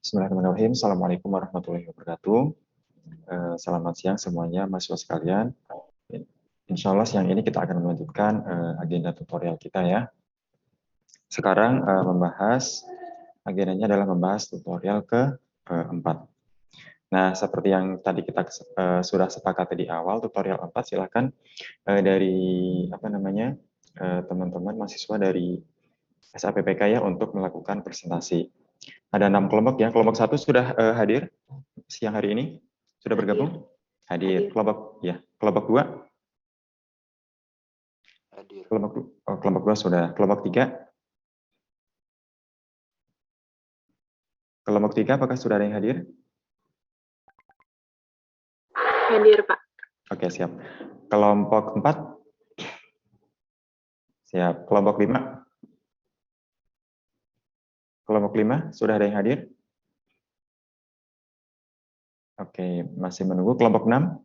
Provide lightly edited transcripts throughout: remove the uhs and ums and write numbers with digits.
Bismillahirrahmanirrahim. Assalamualaikum warahmatullahi wabarakatuh. Selamat siang semuanya, mahasiswa sekalian. Insya Allah siang ini kita akan melanjutkan agenda tutorial kita ya. Sekarang agendanya adalah membahas tutorial ke-4. Nah, seperti yang tadi kita sudah sepakati di awal, tutorial 4 silakan dari teman-teman mahasiswa dari SAPPK ya untuk melakukan presentasi. Ada 6 kelompok ya. Kelompok 1 sudah hadir siang hari ini? Sudah bergabung? Hadir. Kelompok 2? Hadir. Kelompok 2 sudah. Kelompok 3? Kelompok 3 apakah sudah ada yang hadir? Hadir, Pak. Oke, siap. Kelompok 4? Siap. Kelompok 5? Kelompok 5 sudah ada yang hadir? Oke, masih menunggu. Kelompok 6?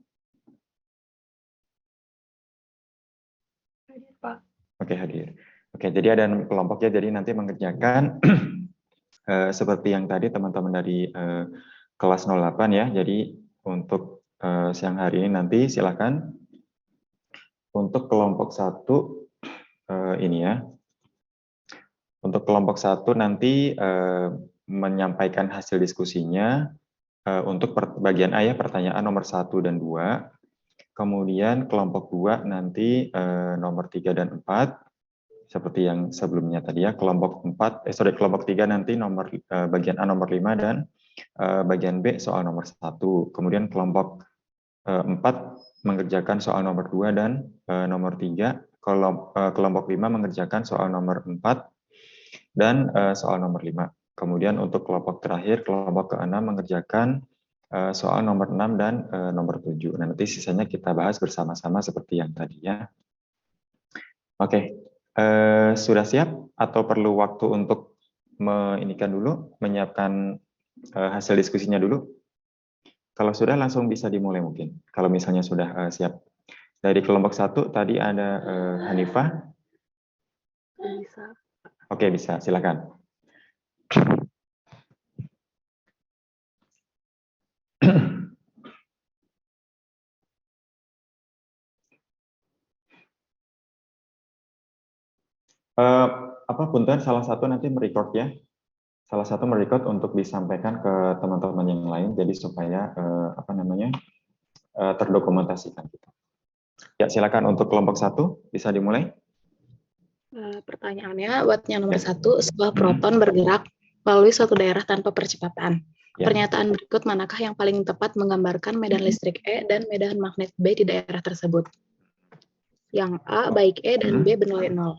Hadir, Pak. Oke, hadir. Oke, jadi ada 6 kelompok ya, jadi nanti mengerjakan seperti yang tadi teman-teman dari kelas 08 ya. Jadi untuk siang hari ini nanti silakan untuk kelompok 1 ini ya. Untuk kelompok 1 nanti menyampaikan hasil diskusinya untuk bagian A ya, pertanyaan nomor 1 dan 2. Kemudian kelompok 2 nanti nomor 3 dan 4 seperti yang sebelumnya tadi ya. Kelompok 3 nanti bagian A nomor 5 dan bagian B soal nomor 1. Kemudian kelompok 4 mengerjakan soal nomor 2 dan nomor 3. Kelompok 5 mengerjakan soal nomor 4 dan soal nomor 5. Kemudian untuk kelompok terakhir, kelompok ke-6 mengerjakan soal nomor 6 dan nomor 7. Nah, nanti sisanya kita bahas bersama-sama seperti yang tadi ya. Oke, sudah siap atau perlu waktu untuk menyiapkan hasil diskusinya dulu? Kalau sudah langsung bisa dimulai mungkin. Kalau misalnya sudah siap. Dari kelompok 1 tadi ada Hanifah. Bisa. Oke, bisa. Silakan. Punten salah satu nanti merecord ya. Salah satu merecord untuk disampaikan ke teman-teman yang lain, jadi supaya terdokumentasikan. Ya, silakan untuk kelompok 1 bisa dimulai. Pertanyaannya buat yang nomor 1, sebuah proton bergerak melalui suatu daerah tanpa percepatan. Ya. Pernyataan berikut manakah yang paling tepat menggambarkan medan listrik E dan medan magnet B di daerah tersebut? Yang A, baik E dan B bernilai 0.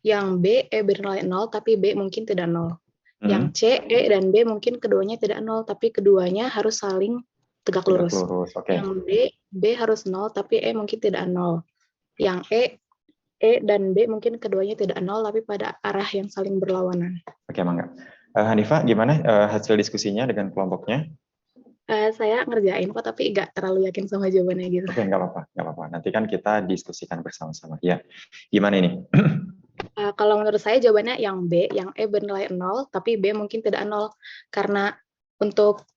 Yang B, E bernilai 0 tapi B mungkin tidak 0. Yang C, E dan B mungkin keduanya tidak 0 tapi keduanya harus saling tegak lurus. Okay. Yang D, B harus 0 tapi E mungkin tidak 0. Yang E dan B mungkin keduanya tidak 0 tapi pada arah yang saling berlawanan. Oke, Mangga. Hanifah, gimana hasil diskusinya dengan kelompoknya? Saya ngerjain kok, tapi nggak terlalu yakin sama jawabannya gitu. Oke, nggak apa-apa. Nanti kan kita diskusikan bersama-sama. Ya, gimana ini? Kalau menurut saya jawabannya yang B, yang E bernilai 0, tapi B mungkin tidak 0. Karena untuk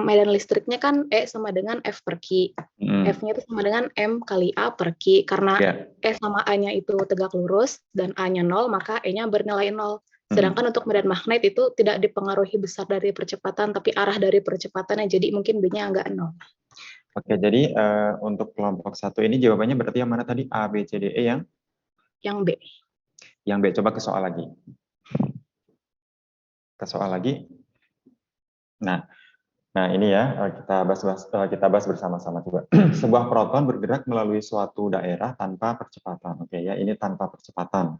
medan listriknya kan E sama dengan F per Q. F-nya itu sama dengan M kali A per Q. Karena E sama A-nya itu tegak lurus, dan A-nya 0, maka E-nya bernilai 0. Sedangkan untuk medan magnet itu tidak dipengaruhi besar dari percepatan, tapi arah dari percepatannya, jadi mungkin B-nya nggak 0. Oke, jadi untuk kelompok 1 ini jawabannya berarti yang mana tadi? A, B, C, D, E yang? Yang B. Yang B, coba ke soal lagi. Nah ini ya, kita bahas bersama-sama juga. Sebuah proton bergerak melalui suatu daerah tanpa percepatan. Oke ya, ini tanpa percepatan.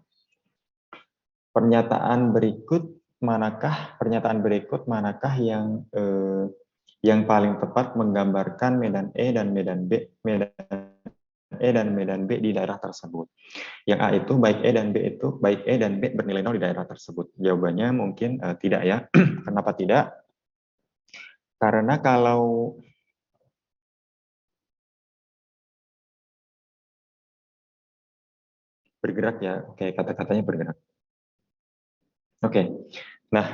Pernyataan berikut manakah yang paling tepat menggambarkan medan E dan medan B di daerah tersebut? Yang A itu baik E dan B bernilai 0 di daerah tersebut. Jawabannya mungkin tidak ya. Kenapa tidak? Karena kalau bergerak ya, oke, kata-katanya bergerak. Oke, Nah,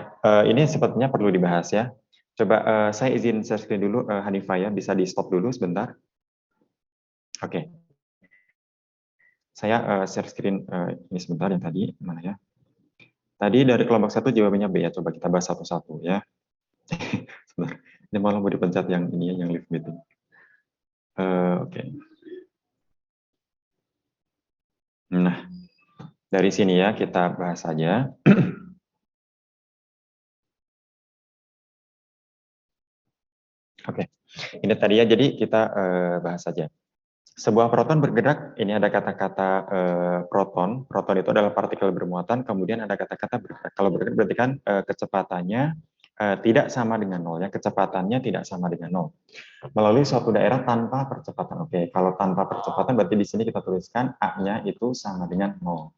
ini sepertinya perlu dibahas ya. Coba saya izin share screen dulu, Hanifah ya, bisa di stop dulu sebentar. Oke, saya share screen ini sebentar yang tadi mana ya? Tadi dari kelompok satu jawabannya B ya. Coba kita bahas satu-satu ya. Sebentar. Ini malah mau dipencet yang ini ya, yang live meeting. Oke. Nah, dari sini ya kita bahas saja. Oke, ini tadi ya. Jadi kita bahas saja. Sebuah proton bergerak, ini ada kata-kata proton. Proton itu adalah partikel bermuatan, kemudian ada kata-kata bergerak. Kalau bergerak berarti kan kecepatannya tidak sama dengan nol ya, kecepatannya tidak sama dengan nol. Melalui suatu daerah tanpa percepatan. Oke, kalau tanpa percepatan berarti di sini kita tuliskan A-nya itu sama dengan nol.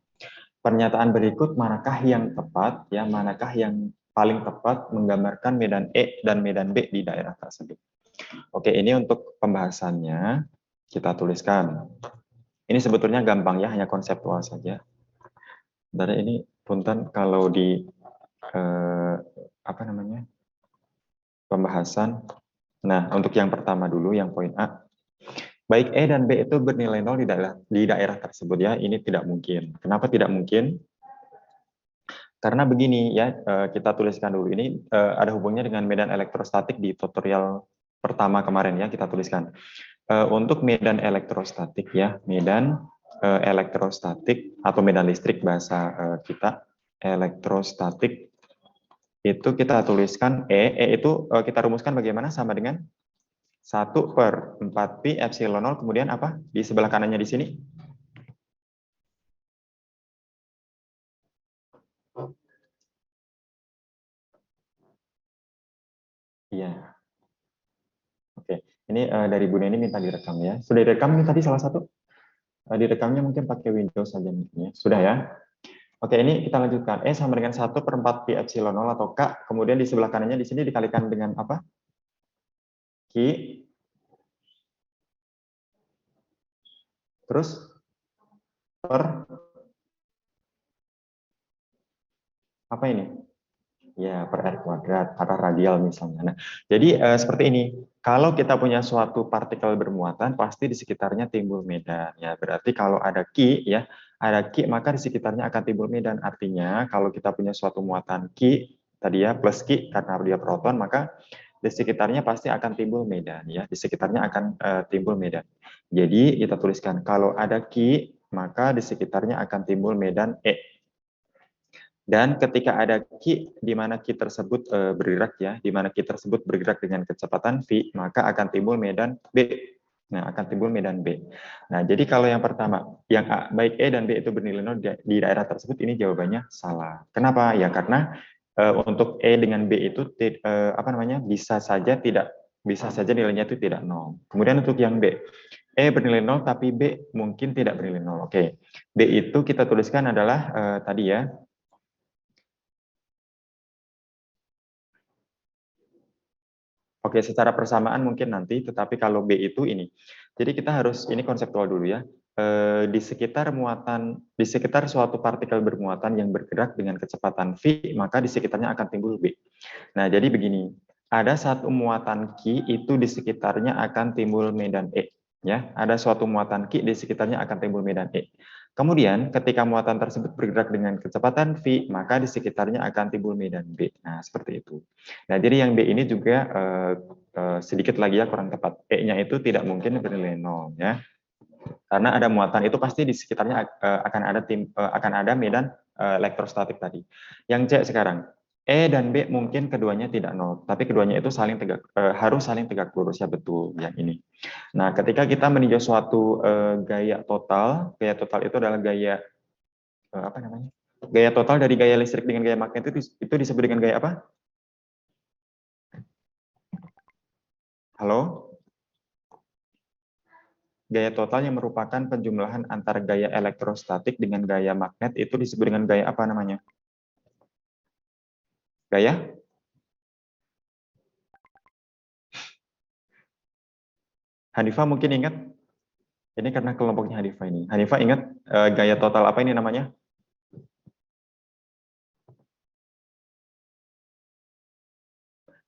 Pernyataan berikut manakah yang tepat ya, manakah yang paling tepat menggambarkan medan E dan medan B di daerah tersebut. Oke, ini untuk pembahasannya kita tuliskan. Ini sebetulnya gampang ya, hanya konseptual saja. Dari ini punten kalau di apa namanya pembahasan. Nah, untuk yang pertama dulu, yang poin A, baik E dan B itu bernilai nol di daerah tersebut ya. Ini tidak mungkin. Kenapa tidak mungkin? Karena begini ya, kita tuliskan dulu. Ini ada hubungannya dengan medan elektrostatik di tutorial pertama kemarin ya, kita tuliskan. Untuk medan elektrostatik ya, medan elektrostatik atau medan listrik bahasa kita, elektrostatik itu kita tuliskan E itu kita rumuskan bagaimana, sama dengan 1/4 pi epsilon 0, kemudian apa di sebelah kanannya di sini? Iya, oke. Ini dari Bu Neni minta direkam ya. Sudah direkam ini tadi salah satu? Direkamnya mungkin pakai Windows saja mungkin ya. Sudah ya? Oke, ini kita lanjutkan. E sama dengan 1/4 pi epsilon 0 atau K, kemudian di sebelah kanannya di sini dikalikan dengan apa? Ki, terus per apa ini? Ya, per R kuadrat, arah radial misalnya. Nah, jadi seperti ini. Kalau kita punya suatu partikel bermuatan, pasti di sekitarnya timbul medan. Ya, berarti kalau ada Ki, ya, ada Ki, maka di sekitarnya akan timbul medan. Artinya, kalau kita punya suatu muatan Ki, tadi ya, plus Ki, karena dia proton, maka di sekitarnya pasti akan timbul medan. Ya, di sekitarnya akan timbul medan. Jadi, kita tuliskan, kalau ada Ki, maka di sekitarnya akan timbul medan E. Dan ketika ada Ki, di mana Ki tersebut bergerak ya, di mana Ki tersebut bergerak dengan kecepatan V, maka akan timbul medan B. Nah, akan timbul medan B. Nah, jadi kalau yang pertama, yang A, baik E dan B itu bernilai nol di daerah tersebut, ini jawabannya salah. Kenapa? Ya karena untuk E dengan B itu apa namanya, bisa saja nilainya itu tidak nol. Kemudian untuk yang B, E bernilai nol tapi B mungkin tidak bernilai nol. Oke, B itu kita tuliskan adalah tadi ya. Oke, secara persamaan mungkin nanti, tetapi kalau B itu ini. Jadi kita harus, ini konseptual dulu ya. Di sekitar suatu partikel bermuatan yang bergerak dengan kecepatan V, maka di sekitarnya akan timbul B. Nah, jadi begini. Ada satu muatan Q itu di sekitarnya akan timbul medan E. Ya, ada suatu muatan Q di sekitarnya akan timbul medan E. Kemudian ketika muatan tersebut bergerak dengan kecepatan V, maka di sekitarnya akan timbul medan B. Nah, seperti itu. Nah, jadi yang B ini juga sedikit lagi ya kurang tepat. E-nya itu tidak mungkin bernilai nol ya. Karena ada muatan itu pasti di sekitarnya akan ada medan elektrostatik tadi. Yang C sekarang. E dan B mungkin keduanya tidak nol, tapi keduanya itu harus saling tegak lurus ya, betul yang ini. Nah, ketika kita meninjau suatu gaya total itu adalah gaya apa namanya? Gaya total dari gaya listrik dengan gaya magnet itu disebut dengan gaya apa? Halo? Gaya total yang merupakan penjumlahan antara gaya elektrostatik dengan gaya magnet itu disebut dengan gaya apa namanya? Gaya? Hanifah mungkin ingat? Ini karena kelompoknya Hanifah ini. Hanifah ingat gaya total apa ini namanya?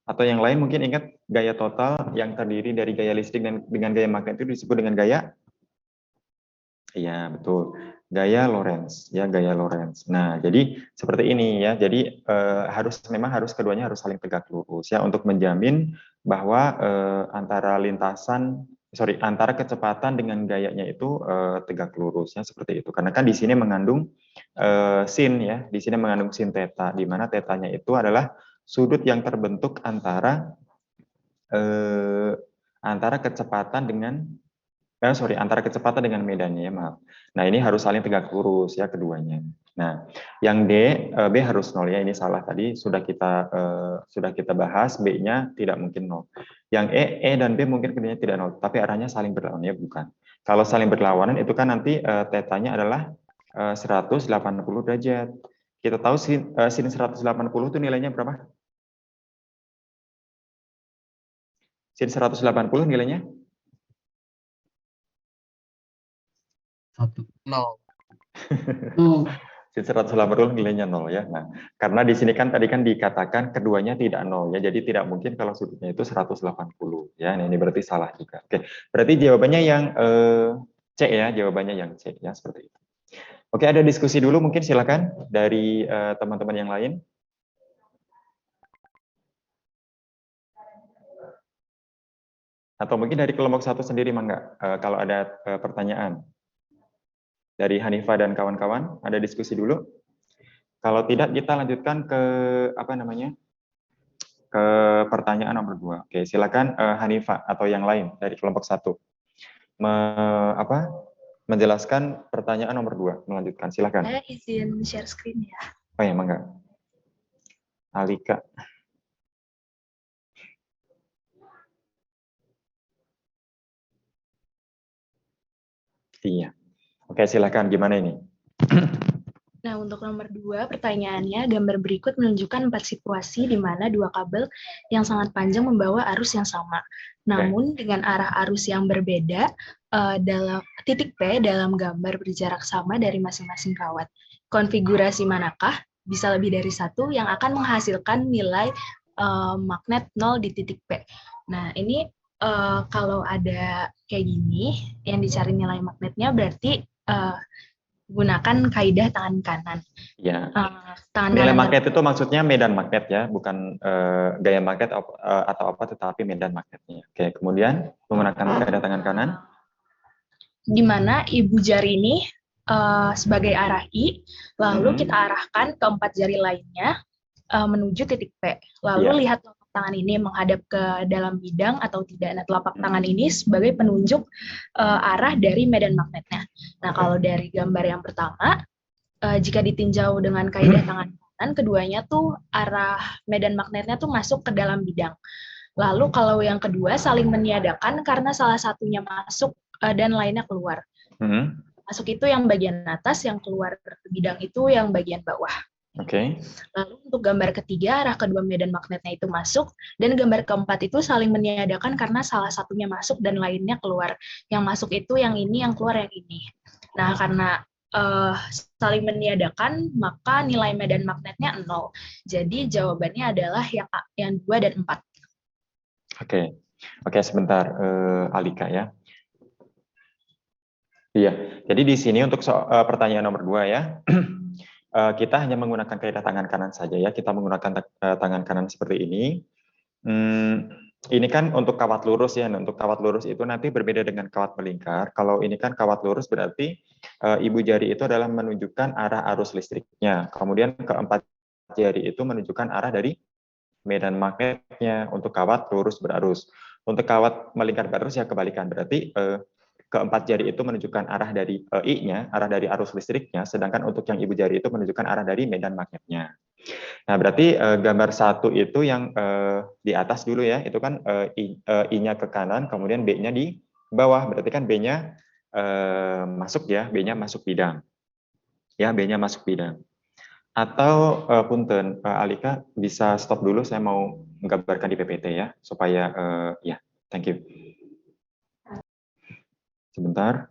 Atau yang lain mungkin ingat gaya total yang terdiri dari gaya listrik dan dengan gaya magnet itu disebut dengan gaya. Iya, betul. Gaya Lorentz, ya gaya Lorentz. Nah, jadi seperti ini ya. Jadi memang harus keduanya harus saling tegak lurus ya untuk menjamin bahwa antara kecepatan dengan gayanya itu tegak lurus ya seperti itu. Karena kan di sini mengandung sin ya, di sini mengandung sin theta, di mana tetanya itu adalah sudut yang terbentuk antara kecepatan dengan antara kecepatan dengan medannya ya, maaf. Nah, ini harus saling tegak lurus ya keduanya. Nah, yang B harus 0 ya, ini salah tadi sudah kita bahas, B-nya tidak mungkin 0. Yang E dan B mungkin keduanya tidak 0, tapi arahnya saling berlawanan ya, bukan. Kalau saling berlawanan itu kan nanti tetanya adalah 180 derajat. Kita tahu sin 180 itu nilainya berapa? Sin 180 nilainya? 0. Sin 180 nilainya 0 ya. Nah, karena di sini kan tadi kan dikatakan keduanya tidak 0 ya. Jadi tidak mungkin kalau sudutnya itu 180 ya. Nah, ini berarti salah juga. Oke. Berarti jawabannya yang C ya, jawabannya yang C ya seperti itu. Oke, ada diskusi dulu mungkin silakan dari teman-teman yang lain. Atau mungkin dari kelompok 1 sendiri Mangga, kalau ada pertanyaan. Dari Hanifah dan kawan-kawan, ada diskusi dulu. Kalau tidak, kita lanjutkan ke ke pertanyaan nomor 2. Oke, silakan Hanifah atau yang lain dari kelompok 1 menjelaskan pertanyaan nomor 2. Melanjutkan, silakan. Saya izin share screen ya. Oh ya, Mangga. Alika. Iya. Oke, silakan. Gimana ini? Nah, untuk nomor 2, pertanyaannya, gambar berikut menunjukkan 4 situasi di mana 2 kabel yang sangat panjang membawa arus yang sama. Namun, dengan arah arus yang berbeda, dalam titik P dalam gambar berjarak sama dari masing-masing kawat. Konfigurasi manakah, bisa lebih dari 1, yang akan menghasilkan nilai magnet 0 di titik P. Nah, ini kalau ada kayak gini, yang dicari nilai magnetnya berarti gunakan kaidah tangan kanan. Ya. Tangan Nilai kanan magnet itu maksudnya medan magnet ya, bukan gaya magnet atau apa, tetapi medan magnetnya. Oke, kemudian menggunakan kaidah tangan kanan. Di mana ibu jari ini sebagai arah I, lalu kita arahkan ke 4 jari lainnya menuju titik P. Lalu lihat telapak tangan ini menghadap ke dalam bidang atau tidak. Nah, telapak tangan ini sebagai penunjuk arah dari medan magnetnya. Nah, kalau dari gambar yang pertama, jika ditinjau dengan kaidah tangan kanan, keduanya tuh arah medan magnetnya tuh masuk ke dalam bidang. Lalu kalau yang kedua saling meniadakan karena salah satunya masuk dan lainnya keluar. Masuk itu yang bagian atas, yang keluar bidang itu yang bagian bawah. Oke. Lalu untuk gambar ketiga, arah kedua medan magnetnya itu masuk, dan gambar keempat itu saling meniadakan karena salah satunya masuk dan lainnya keluar. Yang masuk itu yang ini, yang keluar yang ini. Nah, karena saling meniadakan, maka nilai medan magnetnya 0. Jadi jawabannya adalah yang 2 dan 4. Oke, sebentar Alika ya. Iya, jadi di sini untuk pertanyaan nomor 2 ya. Kita hanya menggunakan kaidah tangan kanan saja ya. Kita menggunakan tangan kanan seperti ini. Ini kan untuk kawat lurus ya. Untuk kawat lurus itu nanti berbeda dengan kawat melingkar. Kalau ini kan kawat lurus berarti ibu jari itu adalah menunjukkan arah arus listriknya. Kemudian keempat jari itu menunjukkan arah dari medan magnetnya untuk kawat lurus berarus. Untuk kawat melingkar berarus ya kebalikan. Berarti keempat jari itu menunjukkan arah dari I-nya, arah dari arus listriknya, sedangkan untuk yang ibu jari itu menunjukkan arah dari medan magnetnya. Nah, berarti gambar 1 itu yang di atas dulu ya, itu kan I-nya ke kanan, kemudian B-nya di bawah, berarti kan B-nya masuk ya, B-nya masuk bidang. Ya, B-nya masuk bidang. Atau punten, Alika bisa stop dulu, saya mau menggambarkan di PPT ya, supaya ya, thank you. Sebentar.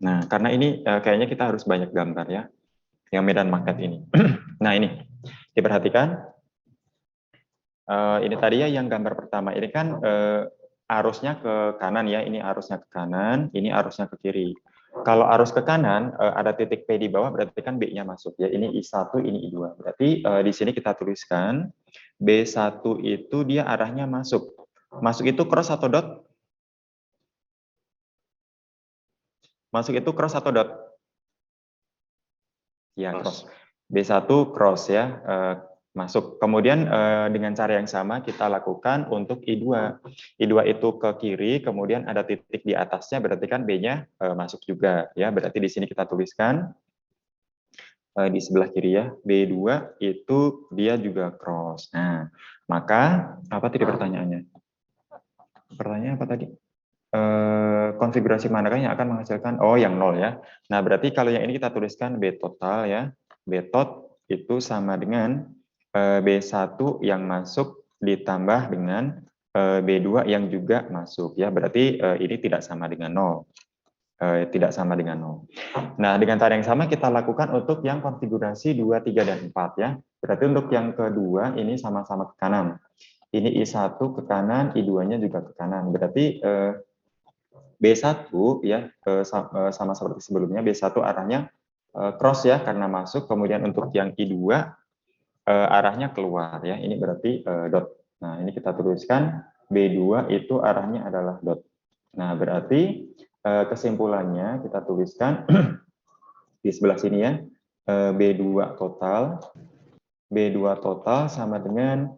Nah, karena ini kayaknya kita harus banyak gambar ya, yang medan magnet ini. Nah, ini diperhatikan. Ini tadi ya yang gambar pertama. Ini kan arusnya ke kanan ya. Ini arusnya ke kanan, ini arusnya ke kiri. Kalau arus ke kanan ada titik P di bawah, berarti kan B-nya masuk ya. Ini I1, ini I2. Berarti di sini kita tuliskan B1 itu dia arahnya masuk. Masuk itu cross atau dot? Masuk itu cross atau dot? Ya, cross. B1 cross ya, masuk. Kemudian dengan cara yang sama kita lakukan untuk I2. I2 itu ke kiri, kemudian ada titik di atasnya, berarti kan B-nya masuk juga ya. Berarti di sini kita tuliskan di sebelah kiri ya, B2 itu dia juga cross. Nah, maka apa tadi pertanyaannya? Pertanyaannya apa tadi? Konfigurasi manakah yang akan menghasilkan yang 0 ya. Nah, berarti kalau yang ini kita tuliskan B total ya. B tot itu sama dengan B1 yang masuk ditambah dengan B2 yang juga masuk ya. Berarti ini tidak sama dengan 0. Tidak sama dengan 0. Nah, dengan cara yang sama kita lakukan untuk yang konfigurasi 2, 3, dan 4 ya. Berarti untuk yang kedua ini sama-sama ke kanan. Ini I1 ke kanan, I2-nya juga ke kanan. Berarti B1 ya sama seperti sebelumnya, B1 arahnya cross ya karena masuk, kemudian untuk yang I2 arahnya keluar ya. Ini berarti dot. Nah, ini kita tuliskan B2 itu arahnya adalah dot. Nah, berarti kesimpulannya kita tuliskan di sebelah sini ya. B2 total sama dengan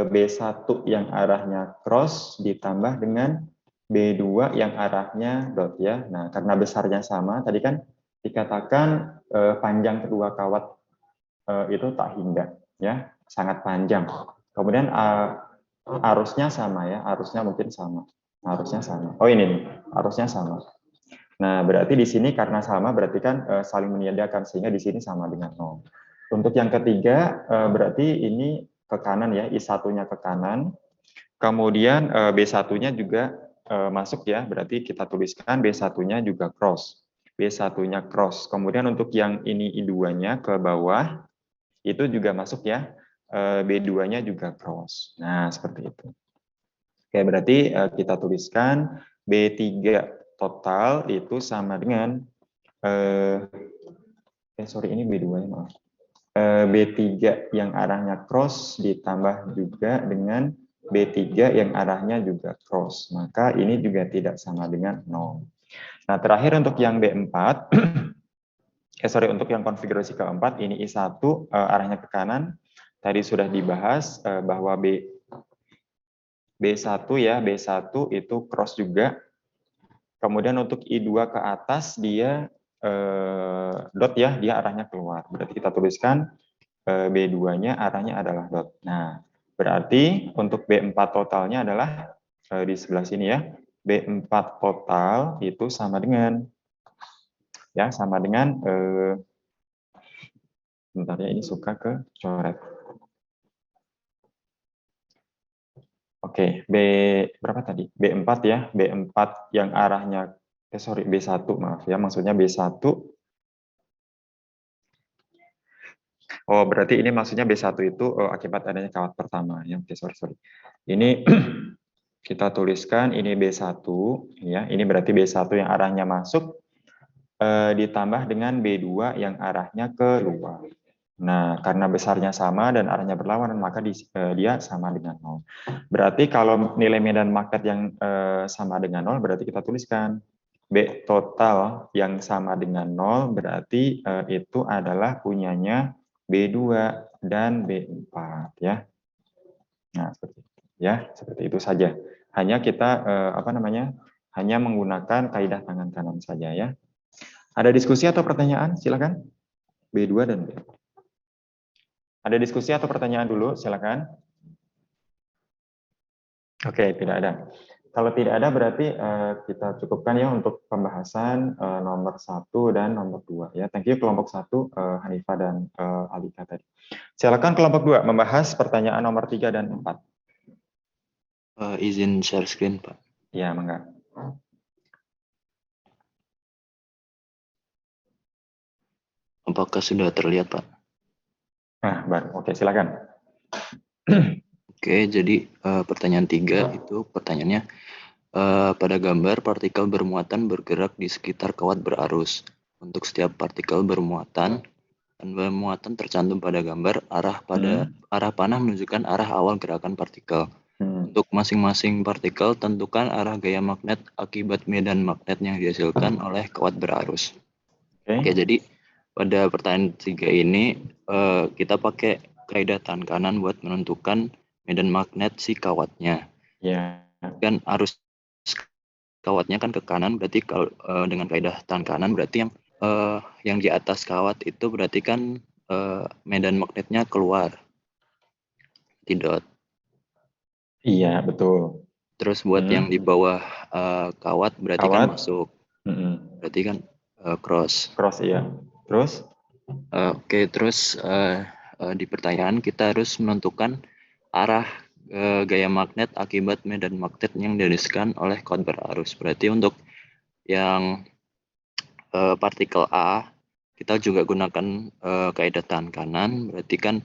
B1 yang arahnya cross ditambah dengan B2 yang arahnya dot ya. Nah, karena besarnya sama, tadi kan dikatakan panjang kedua kawat itu tak hingga ya, sangat panjang. Kemudian arusnya sama ya, arusnya mungkin sama. Arusnya sama. Oh ini nih, arusnya sama. Nah, berarti di sini karena sama berarti kan saling meniadakan sehingga di sini sama dengan 0. Untuk yang ketiga berarti ini ke kanan ya, I1-nya ke kanan. Kemudian B1-nya juga masuk ya, berarti kita tuliskan B1-nya juga cross. B1-nya cross. Kemudian untuk yang ini I2-nya ke bawah, itu juga masuk ya, B2-nya juga cross. Nah, seperti itu. Oke, berarti kita tuliskan B3 total itu sama dengan, ini B2-nya maaf. B3 yang arahnya cross ditambah juga dengan B3 yang arahnya juga cross. Maka ini juga tidak sama dengan 0. Nah, terakhir untuk yang B4, untuk yang konfigurasi keempat, ini I1 arahnya ke kanan. Tadi sudah dibahas bahwa B1 ya, B1 itu cross juga. Kemudian untuk I2 ke atas dia dot ya, dia arahnya keluar. Berarti kita tuliskan B2-nya arahnya adalah dot. Nah, berarti untuk B4 totalnya adalah di sebelah sini ya. B4 total itu sama dengan bentar ya, ini suka ke coret. Oke, berapa tadi? B4 ya. B4 yang arahnya B1 maaf ya, maksudnya B1. Oh, berarti ini maksudnya B1 itu akibat adanya kawat pertama ya. Oke, sorry. Ini kita tuliskan ini B1 ya. Ini berarti B1 yang arahnya masuk ditambah dengan B2 yang arahnya keluar. Nah, karena besarnya sama dan arahnya berlawanan, maka dia sama dengan 0. Berarti kalau nilai medan magnet yang sama dengan 0, berarti kita tuliskan B total yang sama dengan 0, berarti itu adalah punyanya B2 dan B4 ya. Nah, seperti itu saja. Hanya kita hanya menggunakan kaidah tangan kanan saja ya. Ada diskusi atau pertanyaan? Silakan. B2 dan B4. Ada diskusi atau pertanyaan dulu? Silakan. Oke, tidak ada. Kalau tidak ada berarti kita cukupkan ya untuk pembahasan nomor 1 dan nomor 2 ya. Thank you kelompok 1 Hanifah dan Alika tadi. Silakan kelompok 2 membahas pertanyaan nomor 3 dan 4. Izin share screen, Pak. Ya, mangga. Apakah sudah terlihat, Pak? Nah, baru. Oke, silakan. Oke. Oke, jadi pertanyaan 3 itu pertanyaannya, pada gambar partikel bermuatan bergerak di sekitar kawat berarus. Untuk setiap partikel bermuatan dan bermuatan tercantum pada gambar, arah panah menunjukkan arah awal gerakan partikel. Untuk masing-masing partikel, tentukan arah gaya magnet akibat medan magnet yang dihasilkan oleh kawat berarus. Oke, jadi pada pertanyaan 3 ini kita pakai kaidah tangan kanan buat menentukan medan magnet si kawatnya. Kan arus kawatnya kan ke kanan, berarti kalau dengan kaidah tangan kanan berarti yang di atas kawat itu berarti kan medan magnetnya keluar. Tidak. Iya, betul. Terus buat yang di bawah kawat berarti kan masuk. Berarti kan cross. Cross, iya. Terus? Oke, terus di pertanyaan kita harus menentukan arah gaya magnet akibat medan magnet yang dihasilkan oleh kawat berarus. Berarti untuk yang partikel A, kita juga gunakan kaidah tangan kanan, berarti kan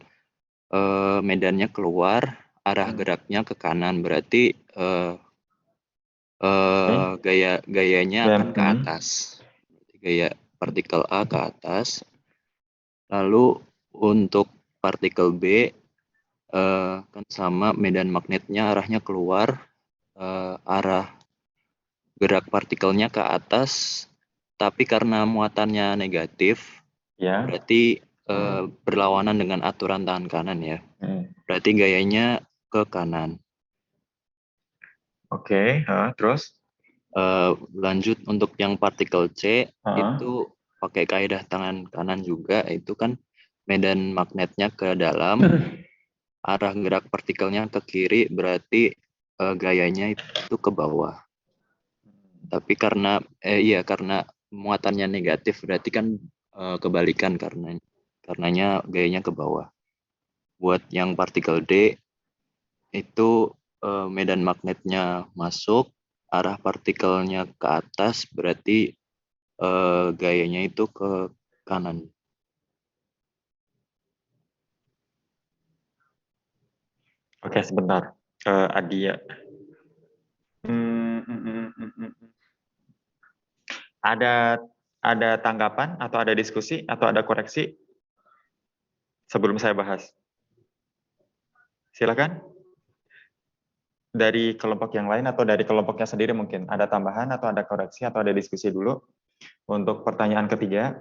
medannya keluar, arah geraknya ke kanan, berarti gayanya akan ke atas. Berarti gaya partikel A ke atas. Lalu untuk partikel B kan sama, medan magnetnya arahnya keluar, arah gerak partikelnya ke atas, tapi karena muatannya negatif, berarti berlawanan dengan aturan tangan kanan ya. Berarti gayanya ke kanan. Oke, terus? Lanjut untuk yang partikel C, itu pakai kaidah tangan kanan juga, itu kan medan magnetnya ke dalam, arah gerak partikelnya ke kiri, berarti gayanya itu ke bawah. Tapi karena muatannya negatif, berarti kan kebalikan, karenanya gayanya ke bawah. Buat yang partikel D, itu medan magnetnya masuk, arah partikelnya ke atas, berarti gayanya itu ke kanan. Oke, sebentar. Adia. Ada tanggapan atau ada diskusi atau ada koreksi sebelum saya bahas? Silakan. Dari kelompok yang lain atau dari kelompoknya sendiri mungkin ada tambahan atau ada koreksi atau ada diskusi dulu untuk pertanyaan ketiga.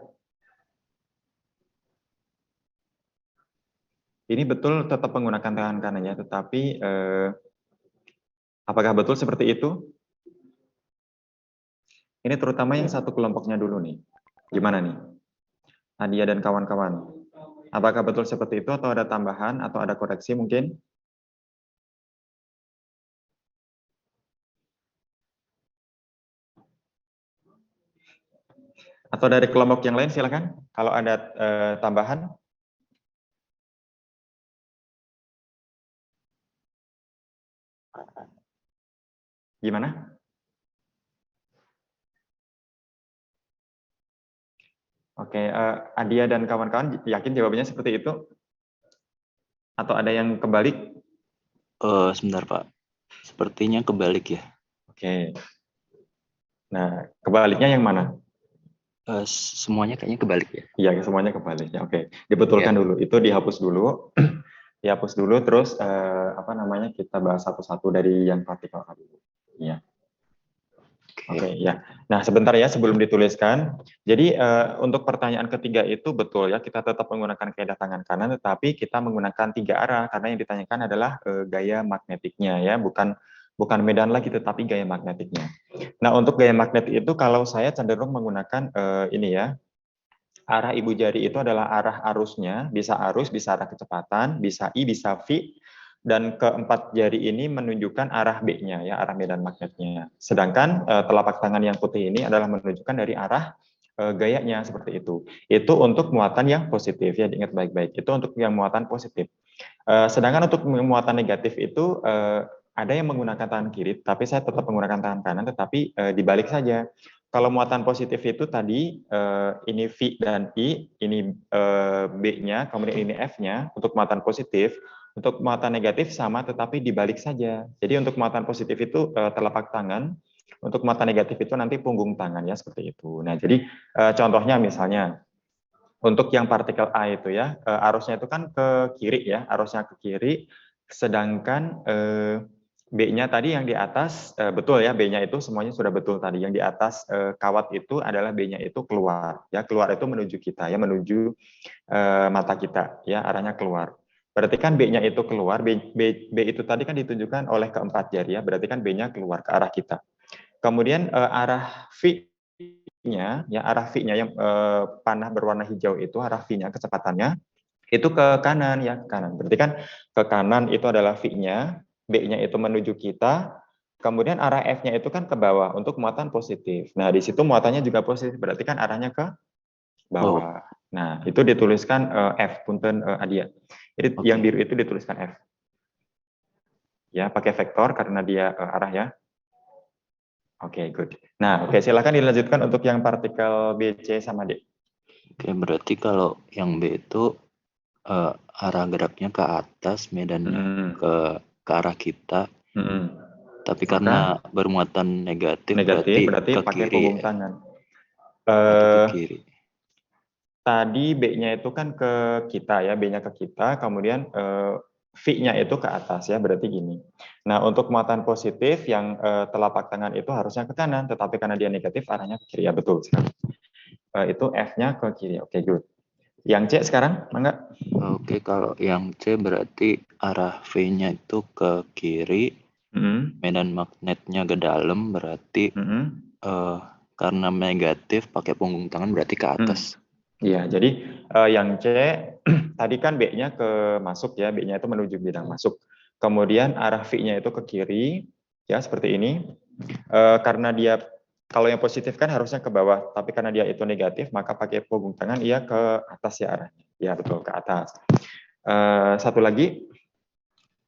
Ini betul tetap menggunakan tangan kanannya, tetapi apakah betul seperti itu? Ini terutama yang satu kelompoknya dulu nih. Gimana nih? Nadia dan kawan-kawan. Apakah betul seperti itu atau ada tambahan atau ada koreksi mungkin? Atau dari kelompok yang lain silakan. Kalau ada tambahan. Gimana? Oke, Adia dan kawan-kawan yakin jawabannya seperti itu? Atau ada yang kebalik? Sebentar Pak, sepertinya kebalik ya. Oke. Nah, kebaliknya yang mana? Semuanya kayaknya kebalik ya. Iya, semuanya kebalik ya. Oke, dibetulkan dulu. Itu dihapus dulu. Dihapus dulu, terus kita bahas satu-satu dari yang partikel dulu. Iya. Oke, ya. Nah, sebentar ya sebelum dituliskan. Jadi untuk pertanyaan ketiga itu betul ya, kita tetap menggunakan kaidah tangan kanan, tetapi kita menggunakan 3 arah karena yang ditanyakan adalah gaya magnetiknya ya, bukan medan lagi tetapi gaya magnetiknya. Nah, untuk gaya magnetik itu kalau saya cenderung menggunakan ini ya, arah ibu jari itu adalah arah arusnya, bisa arus, bisa arah kecepatan, bisa I, bisa V. Dan keempat jari ini menunjukkan arah B-nya, ya, arah medan magnetnya. Sedangkan telapak tangan yang putih ini adalah menunjukkan dari arah gayanya, seperti itu. Itu untuk muatan yang positif, ya, diingat baik-baik. Itu untuk yang muatan positif. Sedangkan untuk muatan negatif itu ada yang menggunakan tangan kiri, tapi saya tetap menggunakan tangan kanan, tetapi dibalik saja. Kalau muatan positif itu tadi ini V dan I, ini B-nya, kemudian ini F-nya untuk muatan positif. Untuk muatan negatif sama tetapi dibalik saja. Jadi untuk muatan positif itu telapak tangan, untuk muatan negatif itu nanti punggung tangan ya seperti itu. Nah, jadi contohnya misalnya untuk yang partikel A itu ya, arusnya itu kan ke kiri ya, arusnya ke kiri, sedangkan B-nya tadi yang di atas, betul ya, B-nya itu semuanya sudah betul tadi. Yang di atas kawat itu adalah B-nya itu keluar, ya keluar itu menuju kita ya, menuju mata kita ya, arahnya keluar. Berarti kan B-nya itu keluar, B itu tadi kan ditunjukkan oleh keempat jari ya, berarti kan B-nya keluar ke arah kita. Kemudian arah V-nya, ya arah V-nya yang panah berwarna hijau itu, arah V-nya kecepatannya itu ke kanan ya, ke kanan. Berarti kan ke kanan itu adalah V-nya, B-nya itu menuju kita, kemudian arah F-nya itu kan ke bawah untuk muatan positif. Nah, di situ muatannya juga positif, berarti kan arahnya ke Bawah. bawah. Nah, itu dituliskan F, punten Adia. Jadi Oke. yang biru itu dituliskan F. Ya, pakai vektor karena dia arah ya. Oke, good. Nah, oke, silakan dilanjutkan untuk yang partikel B, C, sama D. Oke, berarti kalau yang B itu arah geraknya ke atas, medannya ke arah kita. Tapi karena bermuatan negatif Negatif, berarti berarti ke pakai kiri punggung ya. tangan. Berarti ke kiri. Tadi B-nya itu kan ke kita ya, B-nya ke kita, kemudian V-nya itu ke atas ya, berarti gini. Nah, untuk muatan positif yang telapak tangan itu harusnya ke kanan, tetapi karena dia negatif arahnya ke kiri ya, betul sekali. Itu F-nya ke kiri, oke, good. Yang C sekarang, mangga? Oke, kalau yang C berarti arah V-nya itu ke kiri, medan magnetnya ke dalam, berarti karena negatif pakai punggung tangan berarti ke atas. Iya, jadi yang C tadi kan B-nya ke masuk ya, B-nya itu menuju bidang masuk. Kemudian arah V-nya itu ke kiri, ya seperti ini. Karena dia kalau yang positif kan harusnya ke bawah, tapi karena dia itu negatif, maka pakai punggung tangan ia ke atas ya arahnya. Ya betul ke atas. Satu lagi.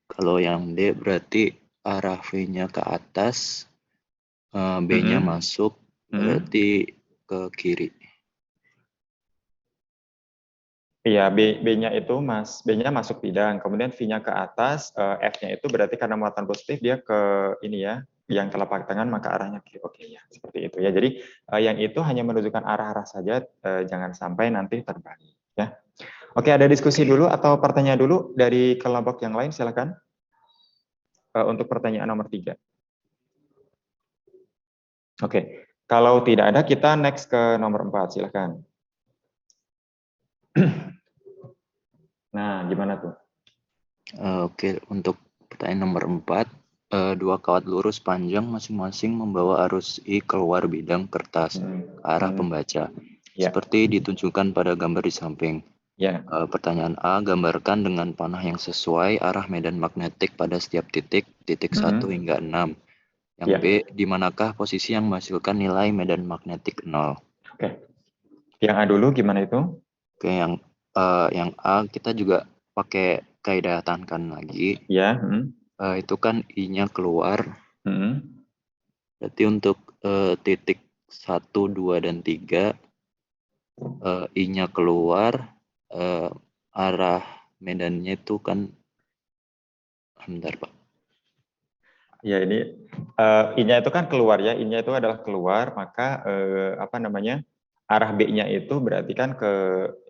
Kalau yang D berarti arah V-nya ke atas, B-nya masuk, berarti ke kiri. Iya, B-nya itu B-nya masuk bidang, kemudian V-nya ke atas, F-nya itu berarti karena muatan positif dia ke ini ya, yang telapak tangan maka arahnya kiri. Oke ya, seperti itu ya. Jadi yang itu hanya menunjukkan arah-arah saja, jangan sampai nanti terbalik ya. Oke, ada diskusi dulu atau pertanyaan dulu dari kelompok yang lain, silakan. Untuk pertanyaan nomor 3. Oke, kalau tidak ada kita next ke nomor 4, silakan. Nah, gimana tuh? Oke, untuk pertanyaan nomor 4, dua kawat lurus panjang masing-masing membawa arus I keluar bidang kertas ke arah pembaca. Seperti ditunjukkan pada gambar di samping. Pertanyaan A, gambarkan dengan panah yang sesuai arah medan magnetik pada setiap titik 1 hingga 6. Yang B, di manakah posisi yang menghasilkan nilai medan magnetik 0? Oke. Yang A dulu gimana itu? Oke, yang A kita juga pakai kaidah tekankan lagi. Ya. Itu kan I-nya keluar. Berarti untuk titik 1, 2, dan 3, I-nya keluar, arah medannya itu kan, bentar Pak. Ya ini I-nya itu kan keluar ya, I-nya itu adalah keluar, maka arah B-nya itu berarti kan ke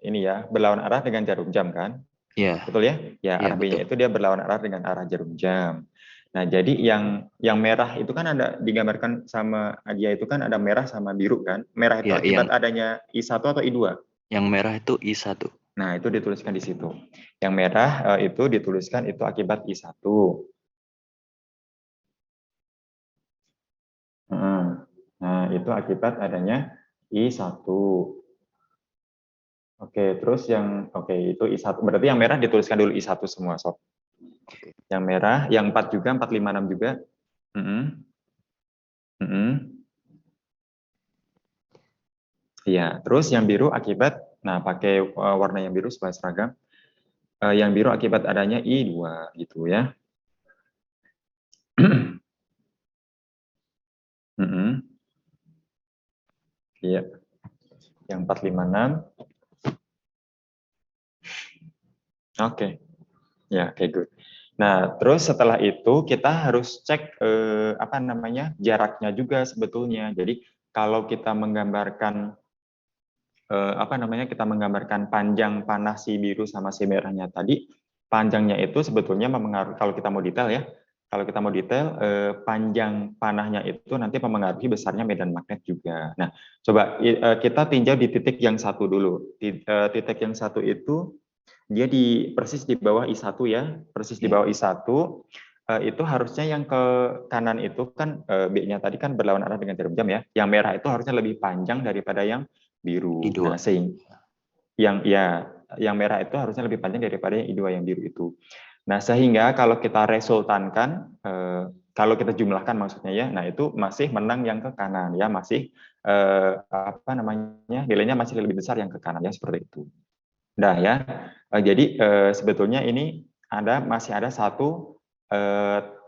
ini ya, berlawan arah dengan jarum jam kan? Iya. Betul ya? Ya, arah B-nya itu dia berlawan arah dengan arah jarum jam. Nah, jadi yang merah itu kan ada digambarkan sama Adia itu kan ada merah sama biru kan? Merah itu akibat adanya I1 atau I2? Yang merah itu I1. Nah, itu dituliskan di situ. Yang merah itu dituliskan itu akibat I1. Nah, itu akibat adanya I1. Oke, terus itu I1. Berarti yang merah dituliskan dulu I1 semua, sob. Yang merah, yang 4 juga, 4, 5, 6 juga. Iya, terus yang biru akibat, nah pakai warna yang biru supaya seragam. Yang biru akibat adanya I2 gitu ya. Iya. Yang 4, 5, 6. Oke. Ya, oke, good. Nah, terus setelah itu kita harus cek jaraknya juga sebetulnya. Jadi kalau kita menggambarkan kita menggambarkan panjang panah si biru sama si merahnya tadi, panjangnya itu sebetulnya mempengaruhi, kalau kita mau detail ya, panjang panahnya itu nanti mempengaruhi besarnya medan magnet juga. Nah, coba kita tinjau di titik yang satu dulu. Titik yang satu itu dia persis di bawah I1 ya, persis di bawah I1. Itu harusnya yang ke kanan itu kan B-nya tadi kan berlawan arah dengan jarum jam ya. Yang merah itu harusnya lebih panjang daripada yang biru. I2. Nah, yang merah itu harusnya lebih panjang daripada yang I2 yang biru itu. Nah, sehingga kalau kita resultankan, kalau kita jumlahkan maksudnya ya, nah itu masih menang yang ke kanan ya, masih nilainya masih lebih besar yang ke kanan ya, seperti itu. Nah ya, jadi sebetulnya ini masih ada satu